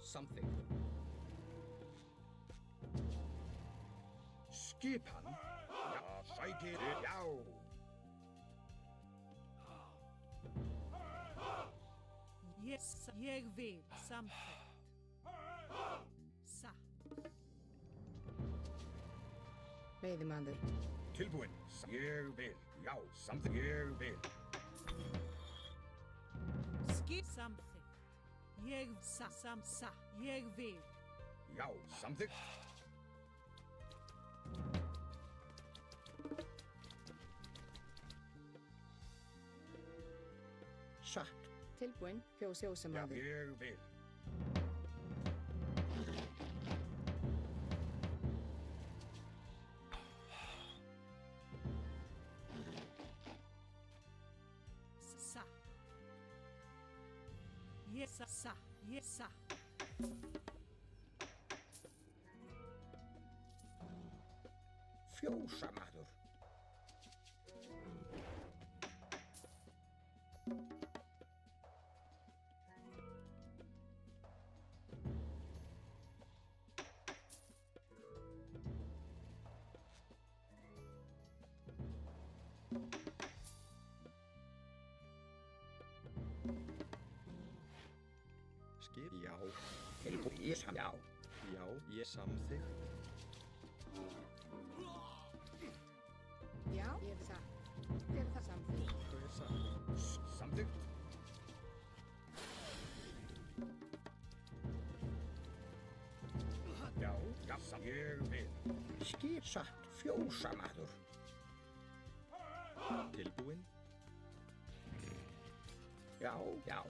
S5: Samþykkt.
S3: Skipan, já, sækir, já.
S6: Yes, ég vil. Samþykkt. Satt.
S1: Veiðimaður.
S3: Tilbúin. Ég vil, já, samþykkt. Ég vil.
S6: Skip samþykkt. Ég sa. Ég vil.
S3: Já, samþykkt. Satt.
S1: Tilbúin,
S3: Já,
S1: fjósamaður.
S3: ég vil.
S6: Sa. Yes, sa. Yes, sa.
S3: Fjósamaður.
S4: Skip, já.
S3: Tilbúin, ég sam, já.
S4: Já, ég samþykkt.
S1: Já, ég vil satt. Hver það samþykkt?
S4: Hver satt.
S3: Samþykkt. Já, já, ég vil. Skip satt, fjósamaður.
S4: Tilbúin.
S3: Já, já.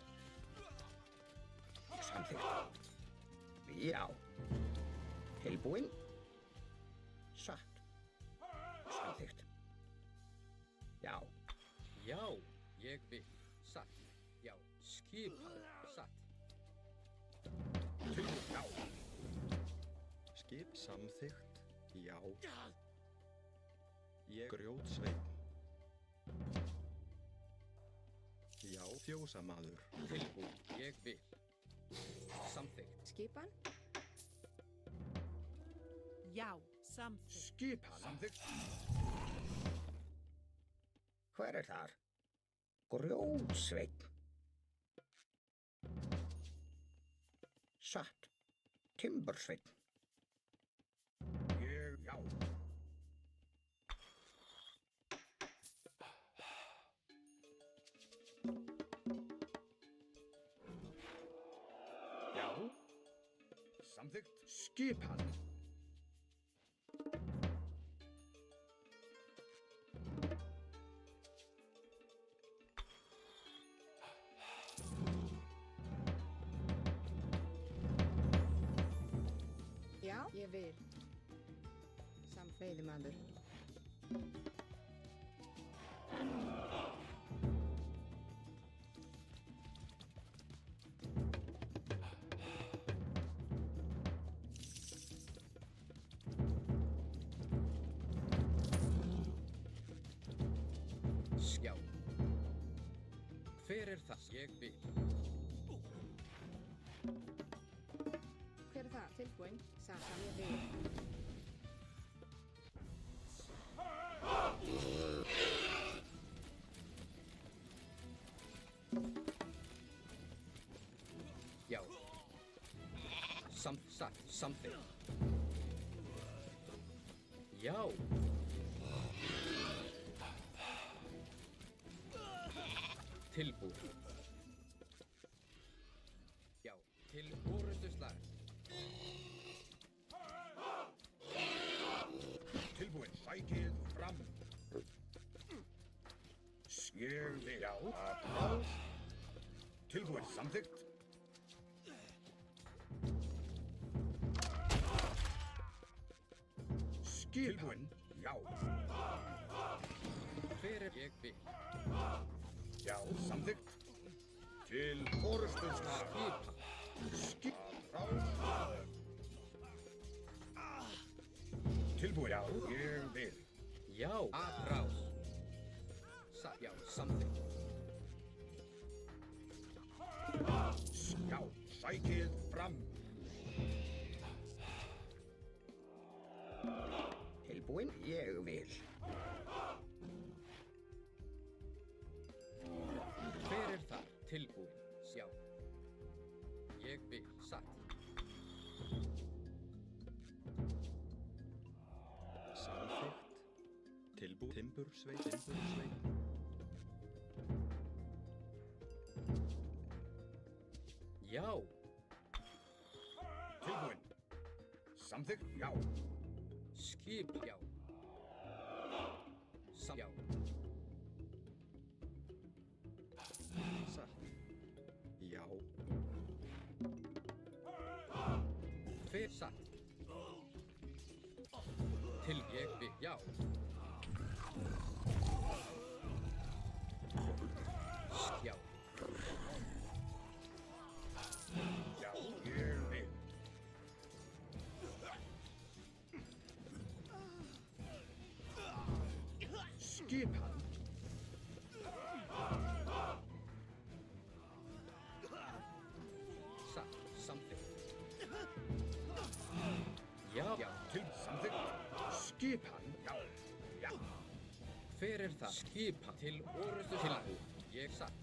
S3: Samþykkt. Já. Tilbúin. Satt. Samþykkt. Já.
S5: Já, ég vil. Satt. Já. Skipað. Satt.
S3: Tilbúin, já.
S4: Skip samþykkt. Já. Ég grjótsveinn. Já, fjósamaður.
S5: Tilbúin. Ég vil. Samþykkt.
S1: Skipan?
S6: Já, samþykkt.
S3: Skipan. Samþykkt. Hver er þar? Grjótsveinn. Satt. Timbursveinn. Ég, já. Já. Samþykkt. Skipan.
S1: Já, ég vil. Veiðimaður.
S5: Já. Hver er það? Ég vil.
S1: Hver er það? Tilbúin. Satt, ég vil.
S5: Já. Satt. Samþykkt. Já. tilbúin. Já, til orustuslag.
S3: Tilbúin, sækið fram. Ég vil, já, að tilbúin, samþykkt. Tilbúin, já.
S5: Hver er ég vil?
S3: Já, samþykkt. Til orustuslag. Skipa. Tilbúin, já, ég vil.
S5: Já, atrás. Já, samþykkt.
S3: Já, sækið fram. Tilbúin, ég vil.
S5: Hver er þar? Tilbúin. Já. Ég vil, satt.
S4: Samþykkt. Timbursveit.
S5: Já.
S3: Tilbúin. Samþykkt, já.
S5: Skip, já. Já.
S4: Satt. Já.
S5: Hver satt? Til ég vil, já. Já.
S3: Já, ég vil. Skipan.
S5: Satt, samþykkt. Já. Já.
S3: Til samþykkt. Skipan, já. Já.
S5: Hver er það? Skipa til orustu tilbúin. Ég satt.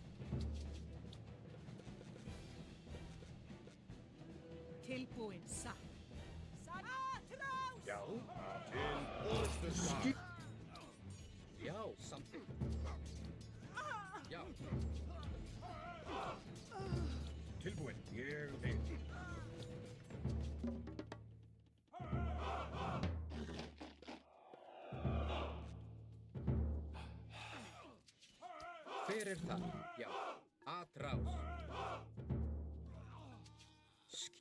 S6: Tilbúin, satt.
S3: Já, til orustuslag.
S5: Já, samþykkt. Já.
S3: Tilbúin, ég vil.
S5: Hver er það? Já. Atrás.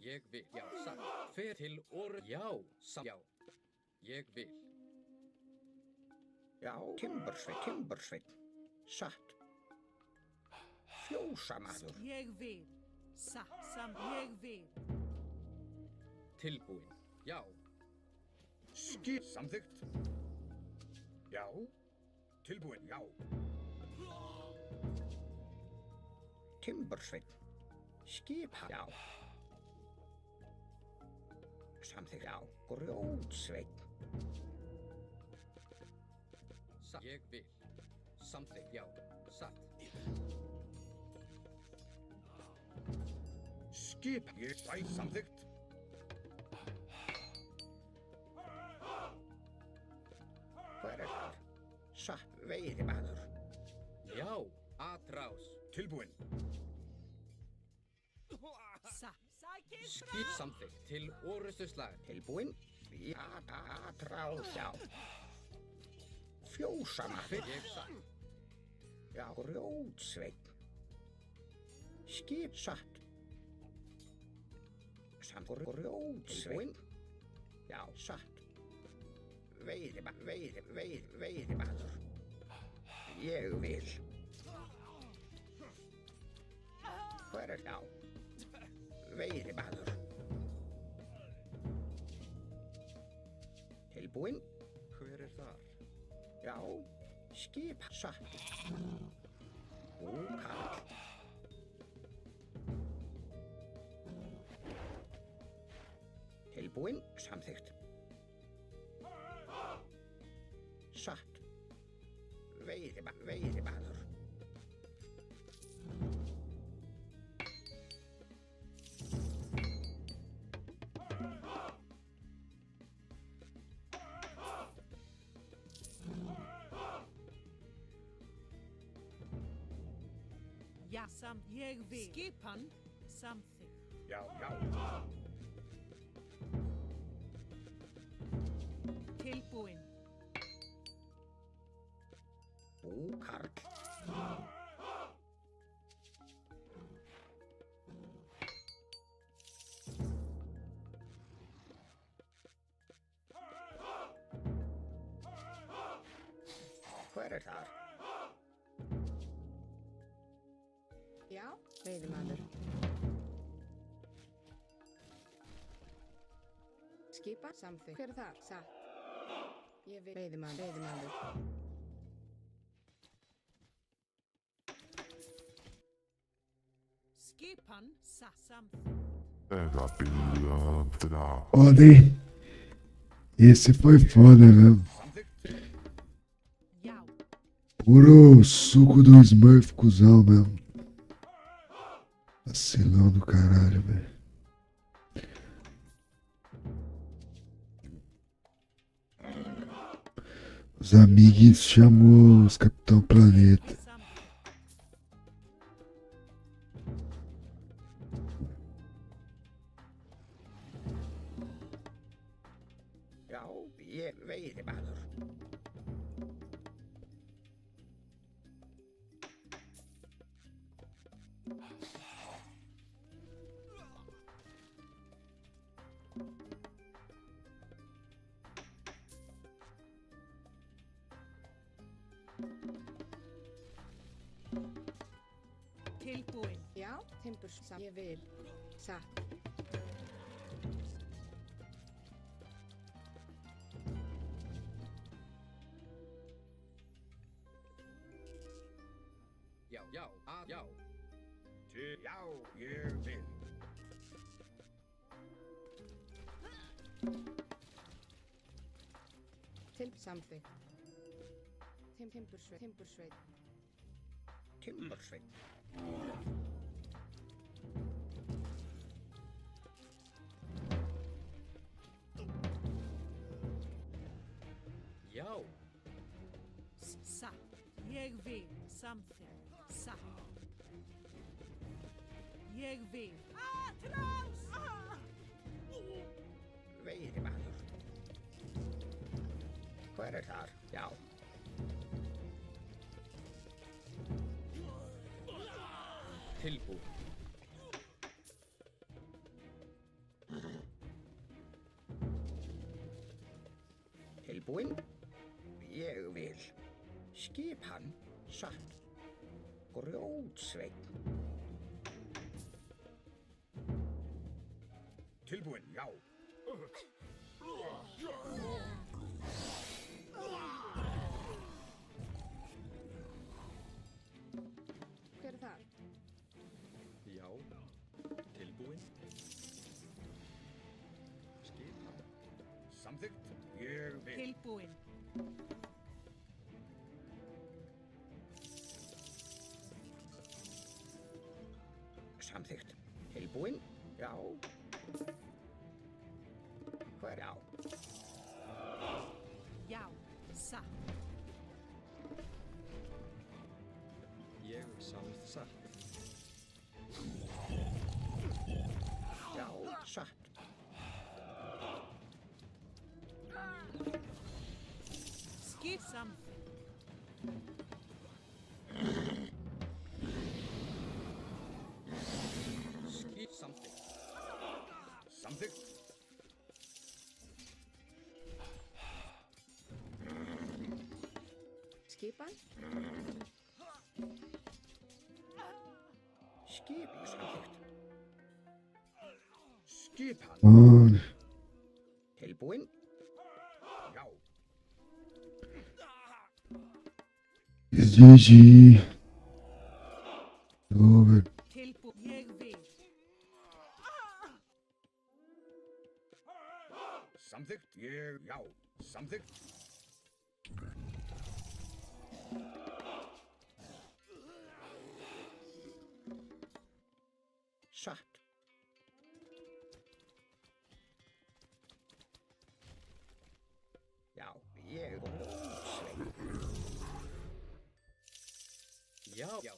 S5: Ég vil. Já, satt. Hver til oru. Já, satt. Já. Ég vil.
S3: Já, timbursveit. Satt. Fjósamaður.
S6: Ég vil, satt. Ég vil.
S5: Tilbúin. Já.
S3: Skip, samþykkt. Já. Tilbúin, já. Timbursveit. Skipa, já. Samþykkt, já. Grjótsveit.
S5: Satt. Ég vil. Samþykkt, já. Satt.
S3: Skip, ég sæt, samþykkt. Hver er það? Satt, veiðimaður.
S5: Já. Atrás.
S3: Tilbúin.
S6: Satt.
S5: Skip samþykkt til orustu slag.
S3: Tilbúin. Já, atrás, já. Fjósamaður.
S5: Ég satt.
S3: Já, grjótsveit. Skip, satt. Samt grjótsveit. Já, satt. Veiðimaður. Ég vil. Hver er þá? Veiðimaður. Tilbúin.
S4: Hver er þar?
S3: Já, skip satt. Karl. Tilbúin, samþykkt. Satt. Veiðimaður.
S6: Ja, ég vil. Skipan, samþykkt.
S3: Já, já.
S6: Tilbúin.
S3: Búkarl. Hver þar?
S1: Já, veiðimaður. Skipa, samþykkt. Hver er það? Satt. Ég vil. Veiðimaður.
S6: Skipan, samþykkt.
S2: Foda, hein? Esse foi foda mesmo. Puro suco do Smurf, cuzão mesmo. Vacilão do caralho, velho. Os amigos chamou os Capitão Planeta.
S3: Já, ég veiðimaður.
S6: Tilbúin.
S1: Já, timbur, satt. Ég vil. Satt.
S5: Já, já, já.
S3: Já, ég vil.
S1: Samþykkt. Timbursveit.
S3: Timbursveit.
S5: Já.
S6: Satt. Ég vil. Samþykkt. Satt. Ég vil. Atrás!
S3: Veiðimaður. Hver er þar? Já.
S5: Tilbúin.
S3: Tilbúin? Ég vil. Skipan, satt. Grjótsveinn. Tilbúin, já.
S1: Hver er það?
S4: Já. Tilbúin. Skipan.
S3: Samþykkt. Ég vil.
S6: Tilbúin.
S3: Samþykkt. Tilbúin? Já. Hver á?
S6: Já. Satt.
S4: Ég satt.
S3: Já, satt.
S6: Skip samþykkt.
S5: Skip samþykkt.
S3: Samþykkt.
S1: Skipan?
S3: Skip samþykkt. Skipan.
S2: Mano.
S3: Tilbúin? Já.
S2: GG. Over.
S6: Tilbúin. Ég vil.
S3: Samþykkt. Ég, já. Samþykkt. Satt. Já, ég
S5: Já, já.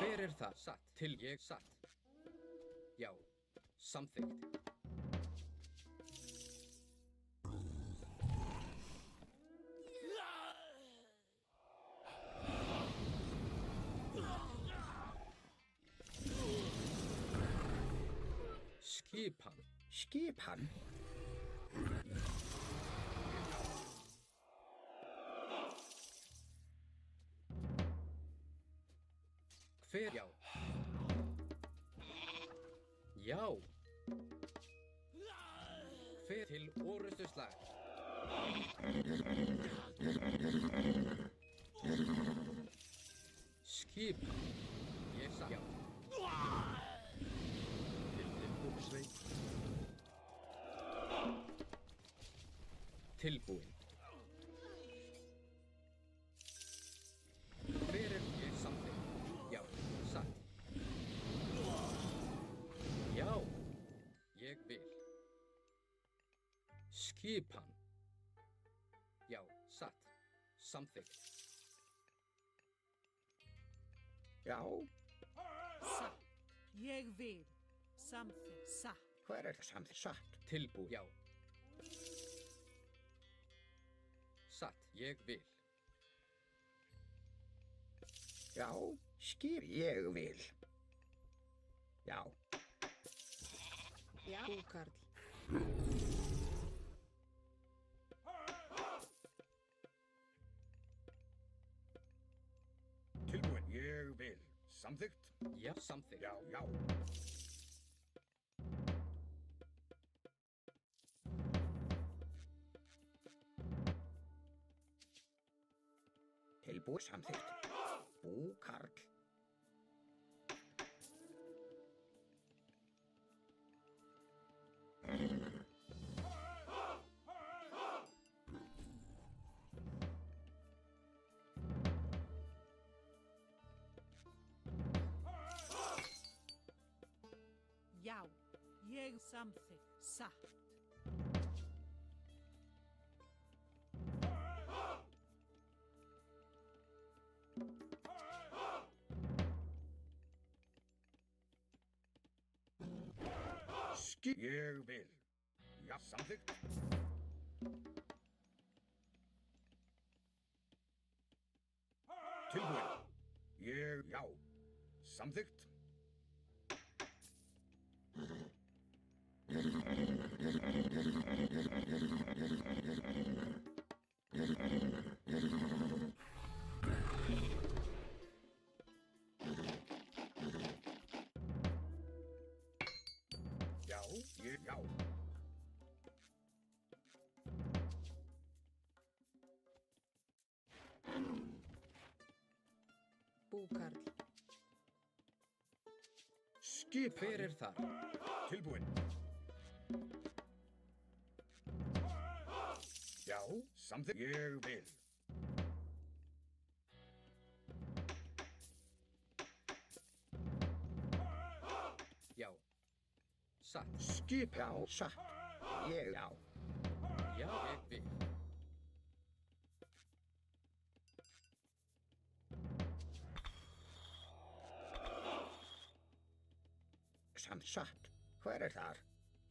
S5: Hver er það? Satt. Til ég satt. Já. Samþykkt. Skipan.
S3: Skipan?
S5: Hver? Já. Já. Hver til orustu slag? Skipan. Ég sá. Já. Tilbúin. Hver er ég samþykkt? Já, satt. Já, ég vil. Skipan. Já, satt. Samþykkt.
S3: Já.
S6: Satt. Ég vil. Samþykkt. Satt.
S3: Hver er samþykkt? Satt.
S5: Tilbúin. Já. Satt. Ég vil.
S3: Já. Skip. Ég vil. Já.
S1: Já. Búkarl.
S3: Tilbúin. Ég vil. Samþykkt?
S5: Já, samþykkt.
S3: Já, já. Tilbúið samþykkt. Búkarl.
S6: Já. Ég samþykkt. Satt.
S3: Skip. Ég vil. Já, samþykkt. Tilbúin. Ég, já. Samþykkt. Já, ég, já.
S1: Búkarl.
S3: Skip.
S5: Hver er þar?
S3: Tilbúin. Já, samþykkt. Ég vil.
S5: Já. Satt.
S3: Skip. Já, satt. Ég, já.
S5: Já, ég vil.
S3: Satt. Hver er þar?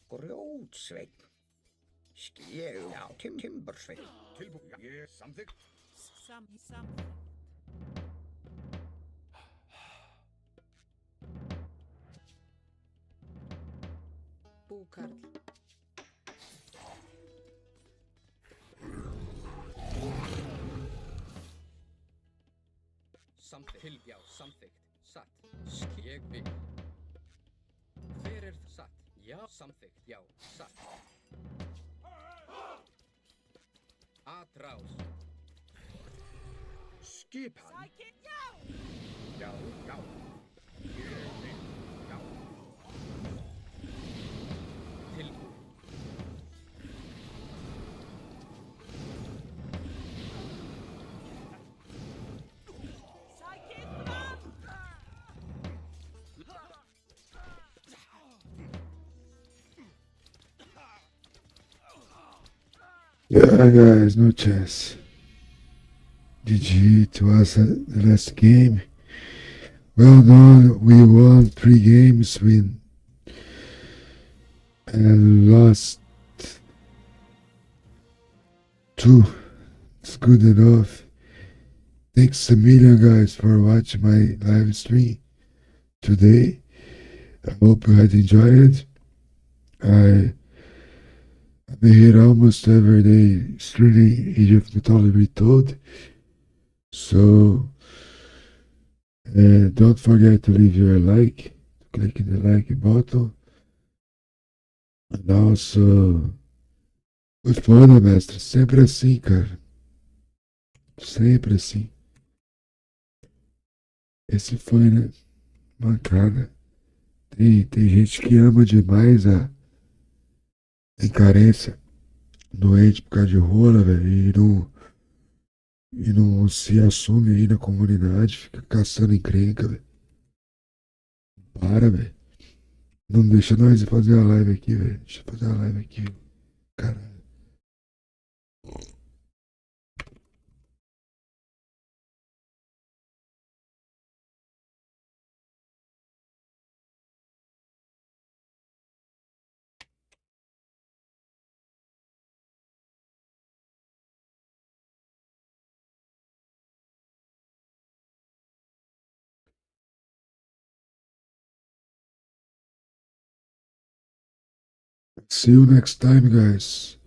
S3: Grjótsveinn. Ég, já, timbursveinn. Tilbúin. Já, ég, samþykkt.
S6: Samþykkt.
S1: Búkarl.
S5: Samþykkt. Til, já, samþykkt. Satt. Ég vil. Hver er það? Satt. Já, samþykkt. Já, satt. Atrás.
S3: Skipan.
S6: Sækir, já!
S3: Já, já. Ég vil. Já.
S5: Tilbúin.
S6: Sækir fram!
S2: Yeah, guys, no chance. GG, it was the last game. Well done, we won 3 games, we lost 2. It's good enough. Thanks a million, guys, for watching my live stream today. I hope you had enjoyed it. I've been here almost every day streaming Age of Mythology Retold. So don't forget to leave your like, click the like button. And also, good foda, mestre. Sempre assim, cara. Sempre assim. Esse foi, né? Mancada. Tem gente que ama demais a carência doente por causa de rola, velho, e não se assume aí na comunidade, fica caçando encrenca, velho. Para, velho. Não deixa nós fazer a live aqui, velho. Deixa eu fazer a live aqui, caralho. See you next time, guys.